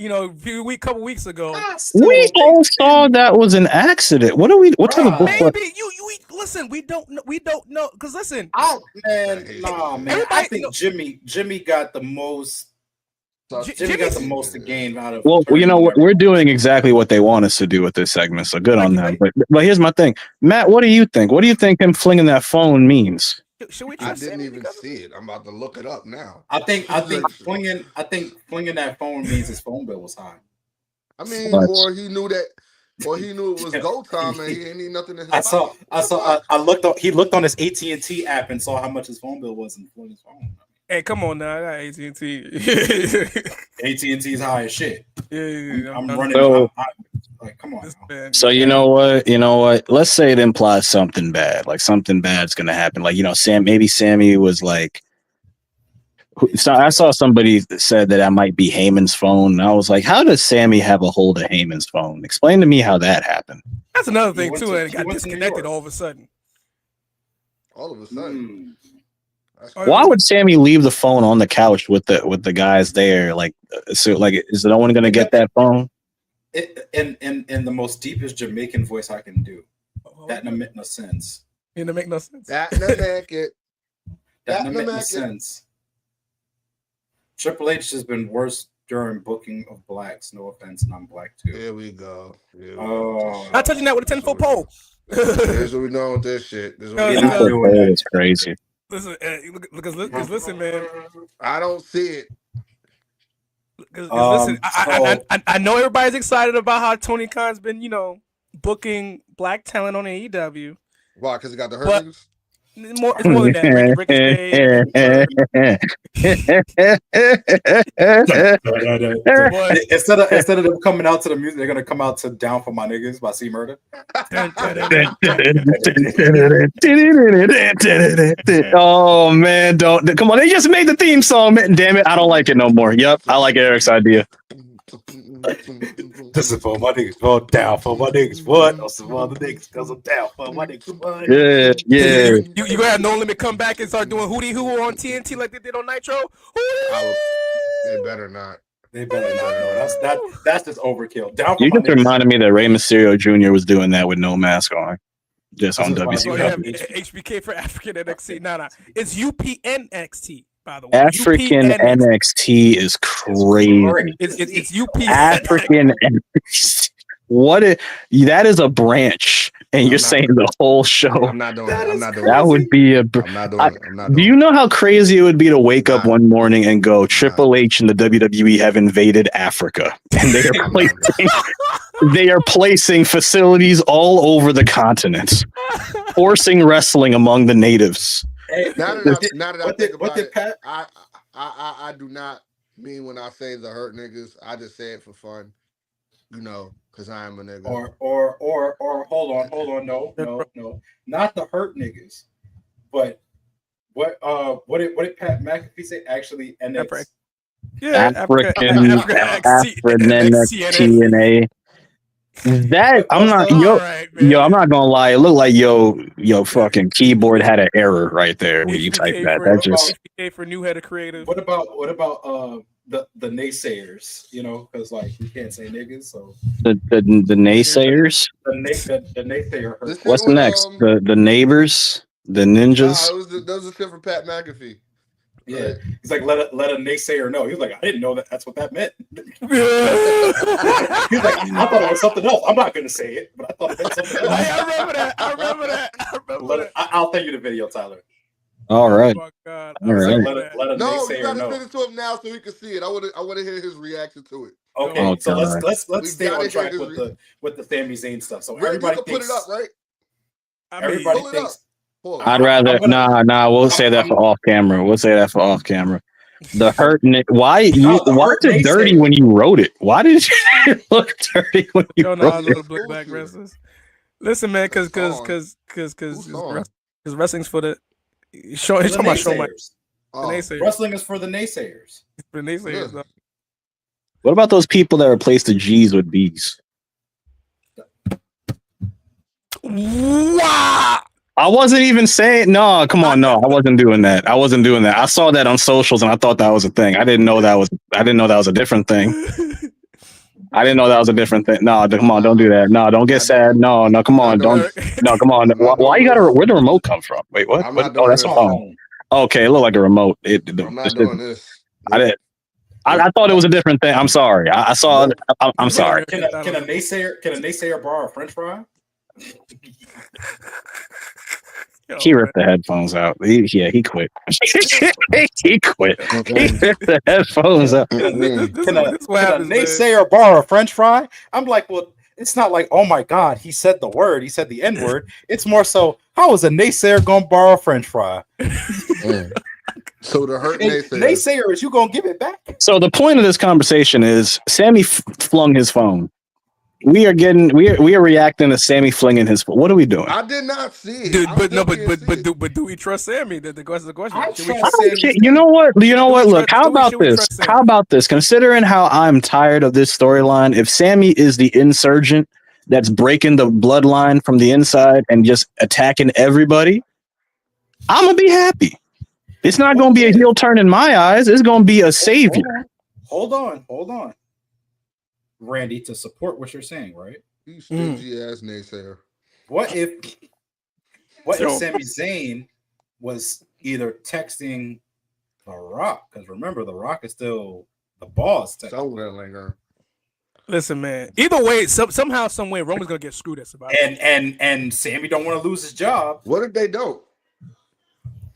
You know, couple weeks ago. We all saw that was an accident. What type of book? Maybe you listen. We don't know. Because listen, man. I think Jimmy got the most. Jimmy got the most to gain out of. Well, you know, we're doing exactly what they want us to do with this segment, so good on them. But here's my thing, Matt. What do you think? What do you think him flinging that phone means? I didn't even see it. I'm about to look it up now. I think flinging that phone means his phone bill was high. I mean, or he knew it was go time and he ain't need nothing. I looked up. He looked on his AT&T app and saw how much his phone bill was and flung his phone. Hey, come on now, I got AT&T. AT&T is high as shit. Yeah, I'm running. Like, come on. So you know what? Let's say it implies something bad. Like something bad's gonna happen. Like, you know, maybe Sami was like. So I saw somebody that said that might be Heyman's phone, and I was like, "How does Sami have a hold of Heyman's phone? Explain to me how that happened." That's another thing too. And it got disconnected all of a sudden. All of a sudden. Why would Sami leave the phone on the couch with the guys there? Like, so, like, is no one gonna get that phone? In the most deepest Jamaican voice I can do. That don't make no sense. That don't make no sense. That don't make it. That don't make no sense. Triple H has been worse during booking of blacks. No offense, and I'm black too. Here we go. I'm touching that with a 10-foot pole. Here's what we know with this shit. It's crazy. Listen, listen, man. I don't see it. Listen, I know everybody's excited about how Tony Khan's been, you know, booking black talent on AEW. Why? Because he got the herpes? It's more than that. Instead of them coming out to the music, they're gonna come out to "Down for My Niggas" by C Murder. Oh man, don't come on! They just made the theme song. Man. Damn it, I don't like it no more. Yep, I like Eric's idea. This is for my niggas. Well, down for my niggas. What? Or some other niggas because I'm down for my niggas. What? Yeah. You gonna have No Limit come back and start doing hootie hoo on TNT like they did on Nitro? They better not. They better not. That's just overkill. Down for You my just niggas. reminded me that Rey Mysterio Jr. was doing that with no mask on, just on So you have WCW. HBK for African NXT. Nah. It's UPNXT, by the way. African NXT is crazy. It's UPN. African NXT. That is a branch, and you're saying the whole show. I'm not doing it. That would be a. I'm not doing it. Do you know how crazy it would be to wake up one morning and go, Triple H and the WWE have invaded Africa, and they are placing facilities all over the continent, forcing wrestling among the natives. Hey, now that I think about it, I do not mean when I say the hurt niggas. I just say it for fun, because I am a nigga. Or hold on, no, not the hurt niggas, but what did Pat McAfee say? Actually, NXT. Yeah, African NXT. That I'm not I'm not gonna lie. It looked like yo fucking keyboard had an error right there when you type that. That just for new head of creative. What about the naysayers? Because like you can't say niggas, so the naysayers. The naysayer. What's next? The neighbors, the ninjas. That was a tip for Pat McAfee. Yeah, he's like, let a naysayer know. He's like, I didn't know that's what that meant. He's like, I thought it was something else. I'm not gonna say it, but I thought it meant something else. I remember that. I'll send you the video, Tyler. All right. Oh my God. All right. Let a No, you gotta know. send it to him now so he can see it. I want to hear his reaction to it. Okay, so let's stay on track with the Sami Zayn stuff. So everybody thinks, put it up, right? Everybody thinks. I'd rather we'll say that for off camera. The hurt why is it dirty when you wrote it? Why did you look dirty when you wrote it? Black wrestlers. Listen, man, because wrestling's for the show. He's talking about show my wrestling is for the naysayers. For the naysayers. Yeah. What about those people that replace the G's with B's? Wow. I wasn't even saying no. Come on, no, I wasn't doing that. I saw that on socials and I thought that was a thing. I didn't know that was a different thing. No, come on, don't do that. No, don't get sad. No, come on, come on. Why you gotta? Where'd the remote come from? Wait, what? Oh, that's a phone. Okay, it looked like a remote. I'm not doing this. I thought it was a different thing. I'm sorry. I saw. I'm sorry. Can a naysayer borrow a French fry? He ripped the headphones out. He quit. He quit. He ripped the headphones out. Can a naysayer borrow a French fry? I'm like, well, it's not like, oh my God, he said the word. He said the N word. It's more so, how is a naysayer gonna borrow a French fry? So the hurt naysayer is you gonna give it back. So the point of this conversation is Sami flung his phone. We are reacting to Sami flinging his phone. What are we doing? I did not see it. Dude, but do we trust Sami? The question. You know what? Look, how about this? Considering how I'm tired of this storyline, if Sami is the insurgent that's breaking the bloodline from the inside and just attacking everybody, I'm gonna be happy. It's not gonna be a heel turn in my eyes. It's gonna be a savior. Hold on. Randy, to support what you're saying, right? You stingy ass naysayer. What if Sami Zayn was either texting The Rock? Because remember, The Rock is still the boss. Listen, man. Either way, somehow, some way, Roman's gonna get screwed at Survivor. And Sami don't want to lose his job. What if they don't?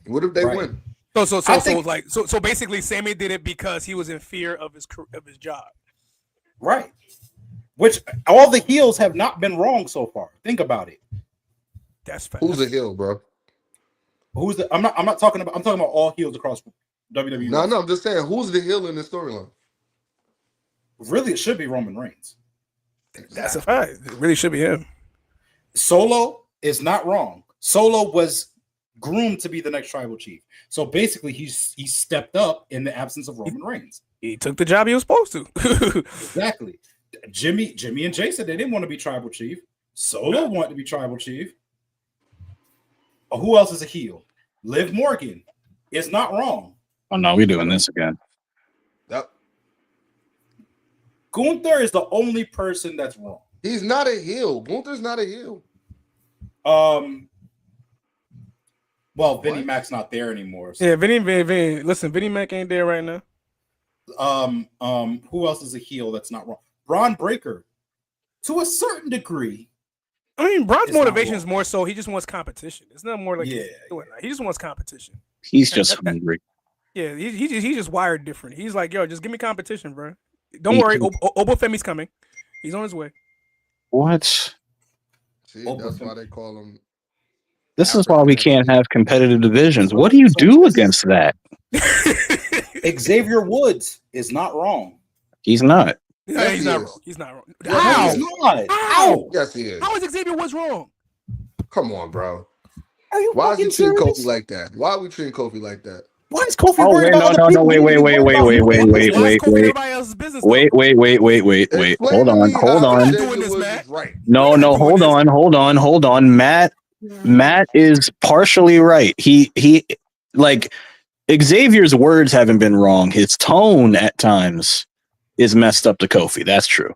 What if they win? So basically, Sami did it because he was in fear of his job. Right. Which all the heels have not been wrong so far. Think about it. That's fact. Who's a heel, bro? Who's the? I'm not talking about. I'm talking about all heels across WWE. No, I'm just saying, who's the heel in this storyline? Really, it should be Roman Reigns. That's a fact. It really should be him. Solo is not wrong. Solo was groomed to be the next tribal chief. So basically, he stepped up in the absence of Roman Reigns. He took the job he was supposed to. Exactly. Jimmy and Jay said they didn't want to be tribal chief. Solo wanted to be tribal chief. Who else is a heel? Liv Morgan is not wrong. Oh no, we're doing this again. Yep. Gunther is the only person that's wrong. He's not a heel. Gunther's not a heel. Well, Vinnie Mac's not there anymore. So. Yeah, Vinnie. Listen, Vinnie Mac ain't there right now. Who else is a heel that's not wrong? Braun Breaker, to a certain degree. I mean, Braun's motivation is more so he just wants competition. It's not more like he just wants competition. He's just hungry. Yeah, he's just wired different. He's like, yo, just give me competition, bro. Don't worry, Obafemi's coming. He's on his way. What? See, that's why they call him. This is why we can't have competitive divisions. What do you do against that? Xavier Woods is not wrong. He's not. Yeah, he's not wrong. He's not wrong. How? He's not. How? Yes, he is. How is Xavier Woods wrong? Come on, bro. Are you Why is he treating serious? Kofi like that? Why are we treating Kofi like that? Why is Kofi Oh, worried wait, about no, other no, people? wait. Why is Kofi Wait. everybody else's business, Wait. Explain Hold to on. me Hold how on. Xavier Doing this, Woods Matt. is right. No, hold on. Matt is partially right. He like Xavier's words haven't been wrong. His tone at times is messed up to Kofi. That's true.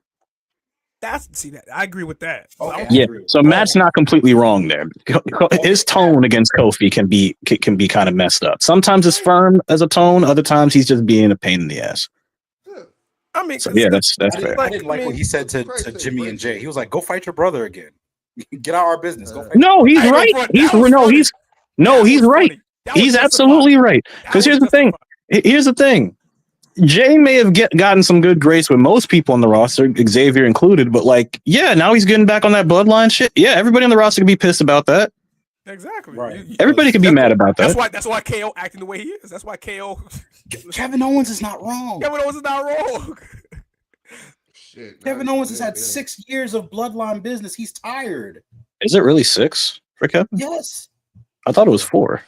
I agree with that. Okay. Yeah. So Matt's not completely wrong there. His tone against Kofi can be kind of messed up. Sometimes it's firm as a tone. Other times he's just being a pain in the ass. I mean, So, yeah, that's fair. I didn't like what he said to Jimmy and Jay. He was like, "Go fight your brother again. Get out of our business. Go fight." No, he's right. He's right. He's absolutely right. Because here's the thing. Here's the thing. Jay may have gotten some good grace with most people on the roster, Xavier included, but like, yeah, now he's getting back on that bloodline shit. Yeah, everybody on the roster can be pissed about that. Exactly. Right. Everybody can be mad about that. That's why KO acting the way he is. That's why KO. Kevin Owens is not wrong. Kevin Owens is not wrong. Shit, Kevin Owens has had 6 years of bloodline business. He's tired. Is it really 6 for Kevin? Yes. I thought it was 4.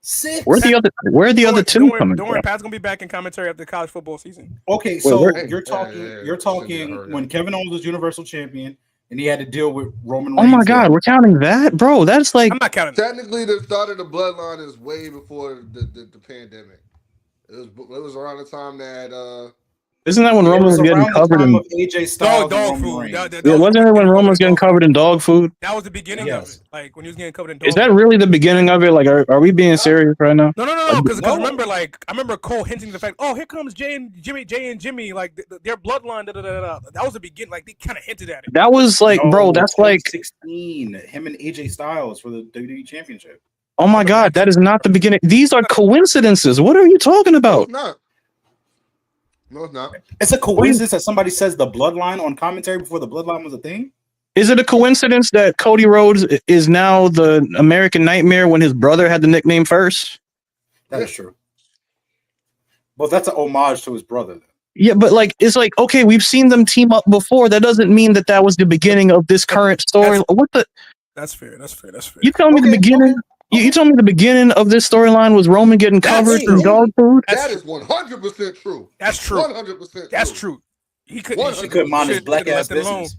6. Where are the other 2 coming Don't worry, from? Pat's gonna be back in commentary after the college football season. Okay, so where- you're talking when Kevin Owens was Universal Champion and he had to deal with Roman Oh Reigns. my God, we're counting that, bro. That's like I'm not counting. Technically, the start of the bloodline is way before the pandemic. It was around the time that isn't that when Roman was getting covered in AJ Styles dog and food. Roman Reigns. Yeah, wasn't it when Roman was getting covered in dog food? That was the beginning of Yes. it. Like when he was getting covered in dog Is that really the beginning of it? Like, are we being serious right now? No. Because remember, like I remember Cole hinting the fact, oh, here comes Jay and Jimmy, like their bloodline. That was the beginning. Like they kind of hinted at it. That was like, bro, that's like 16. Him and AJ Styles for the WWE Championship. oh my God, that is not the beginning. These are coincidences. What are you talking about? it's not. No, it's not. It's a coincidence that somebody says the bloodline on commentary before the bloodline was a thing. Is it a coincidence that Cody Rhodes is now the American Nightmare when his brother had the nickname first? That is true. But that's an homage to his brother. Yeah, but like it's like, okay, we've seen them team up before. That doesn't mean that was the beginning of this current story. What the? That's fair. You tell me the beginning. You told me the beginning of this storyline was Roman getting covered in dog food. That is 100% true. That's true. 100%. That's true. He couldn't mind his black ass business.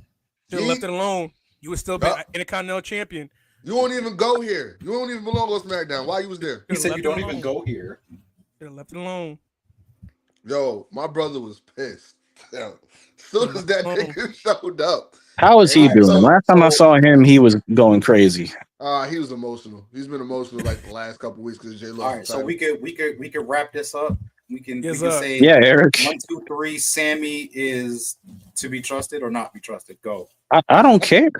Should have left it alone. You would still be Intercontinental Champion. You won't even go here. You don't even belong on SmackDown. Why you was there? He said you don't even go here. Should have left it alone. Yo, my brother was pissed. As soon as that nigga showed up. How is he doing? Last time I saw him, he was going crazy. He was emotional. He's been emotional like the last couple weeks because Jay lost. All right, so we could wrap this up. We can say yeah, Eric. 1, 2, 3. Sammy is to be trusted or not be trusted. Go. I don't care.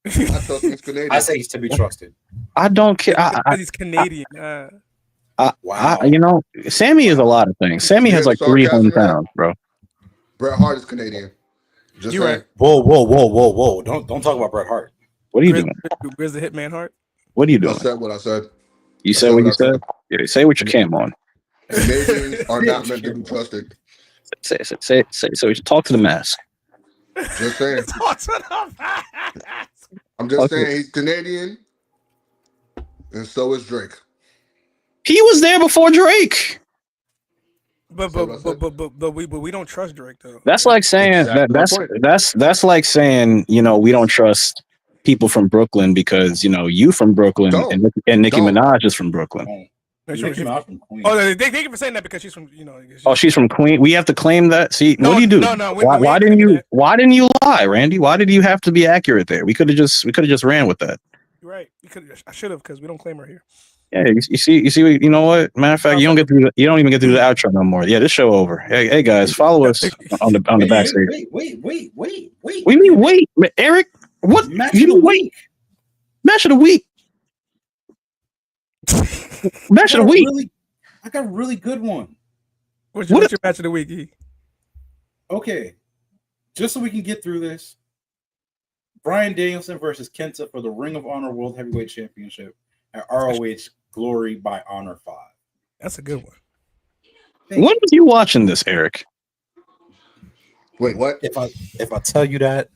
I trust he's Canadian. I say he's to be trusted. I don't care. He's Canadian. Wow. You know, Sammy is a lot of things. Sammy has like 3 hometowns, bro. Bret Hart is Canadian. Just You're saying. right. Whoa. Don't talk about Bret Hart. What are you doing? Where's the Hitman Hart? What are you I doing? said what I said. You said what you said? Yeah, say what you came on. Canadians are not meant to be trusted. Say so we should talk to the mask. Just saying. I'm just saying he's Canadian, and so is Drake. He was there before Drake. But we don't trust Drake though. That's like saying that's like saying, you know, we don't trust people from Brooklyn because, you know, you from Brooklyn and Nicki Minaj is from Brooklyn. Nicki Minaj from Queens. Oh, they thank you for saying that because she's from, you know. She's from Queen. We have to claim that. See, what do you do? No. Why didn't you lie, Randy? Why did you have to be accurate there? We could have just ran with that. You're right. I should have because we don't claim her here. Yeah, you see. You know what? Matter of fact, you don't even get through the outro no more. Yeah, this show over. Hey guys, follow us on the backstage. Wait. What do you mean wait, Eric? What? Match of the week. Match of the week. Match of the week. I got a really good one. What's your match of the week, E? Okay, just so we can get through this. Bryan Danielson versus Kenta for the Ring of Honor World Heavyweight Championship at ROH Glory by Honor 5. That's a good one. When was you watching this, Eric? Wait, what? If I tell you that,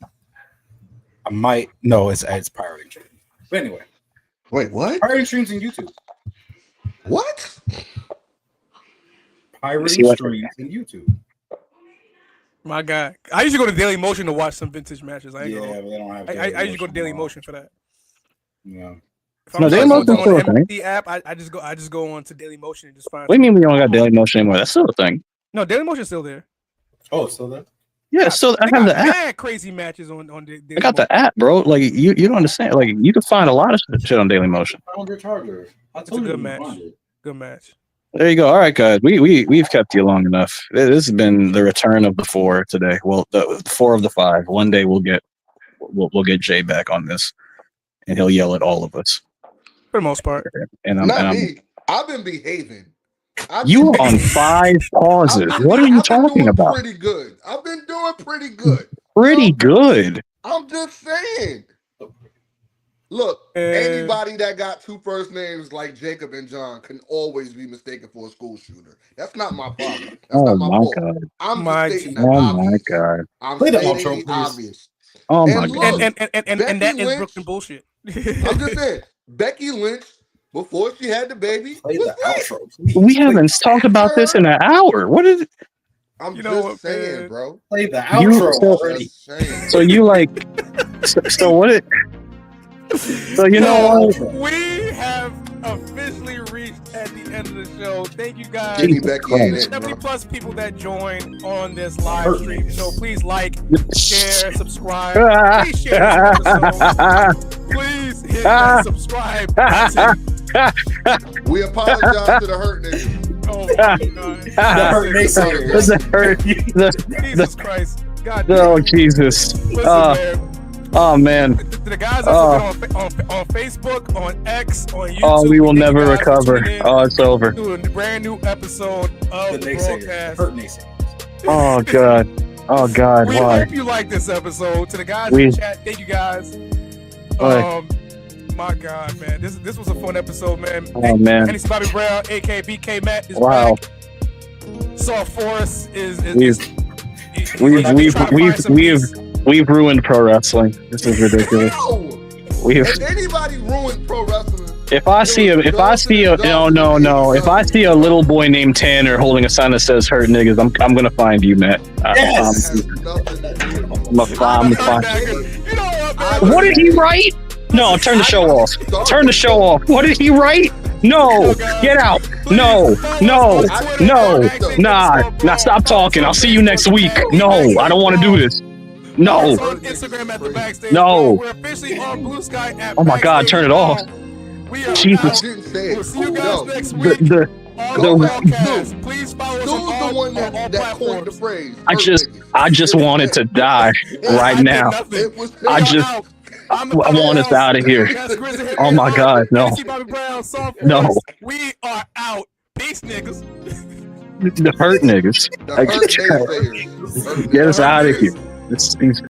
I might. No, it's pirating streams. But anyway, wait, what? Pirating streams on YouTube. What? Pirating streams on YouTube. My God, I used to go to Daily Motion to watch some vintage matches. But they don't have. I used to go to Daily Motion for that. Yeah. No, Daily Motion's still a thing. The app, I just go on to Daily Motion and just find. What do you mean we don't got Daily Motion anymore? That's still a thing. No, Daily Motion's still there. Oh, it's still there. Yeah, so I have the app. Mad crazy matches on Daily I got the app, bro. Like you don't understand. Like you can find a lot of shit on Daily Motion. It's a good match. Good match. There you go. All right, guys. We've kept you long enough. This has been the return of the 4 today. Well, the 4 of the 5. One day we'll get Jay back on this, and he'll yell at all of us. For the most part. And me. I've been behaving. You were on 5 pauses. What are you talking about? Pretty good. I've been doing pretty good. Pretty good. I'm just saying. Look, anybody that got 2 first names like Jacob and John can always be mistaken for a school shooter. That's not my problem. That's not my fault. God. I'm just stating that my God. I'm stating the obvious. Oh my God. And that is Brooklyn bullshit. I'm just saying, Becky Lynch, before she had the baby, we haven't talked about this in an hour. What is it? I'm just saying, bro. Play the outro already. So you like so what it so you know what? We have officially reached at the end of the show. Thank you guys. 70 plus people that joined on this live stream. So please like, share, subscribe. Please share this episode. Please hit that subscribe button. We apologize to the hurt niggas. Oh my God. Jesus Christ. God damn. Oh Jesus. Listen, man. Oh man. The guys on Facebook, on X, on YouTube. Oh, we will never recover. Oh, it's over. To a brand new episode of the broadcast. Oh God. Oh God. We Why? hope you like this episode. To the guys in the chat, thank you guys. My God, man, this was a fun episode, man. Oh man. Henry Bobby Brown, aka BK Matt, is back. Soft Force is We've ruined pro wrestling. This is ridiculous. If anybody ruined pro wrestling, if I see a little boy named Tanner holding a sign that says "Hurt Niggas," I'm gonna find you, Matt. Yes. I'm What did he write? No, turn the show off. Turn the show off. What did he write? No, get out. No. Nah, stop talking. I'll see you next week. No, I don't want to do this. No. On Instagram at the Backstage. No. We're officially on Blue Sky app. Oh my God, turn it off. We are Jesus. We'll see you guys next week. The broadcast. Please follow us on all, one that coined the phrase. I just wanted to die right now. I want us out of here. Oh my God, no. No. We are out. Peace, niggas. The hurt niggas. Get us out of here. These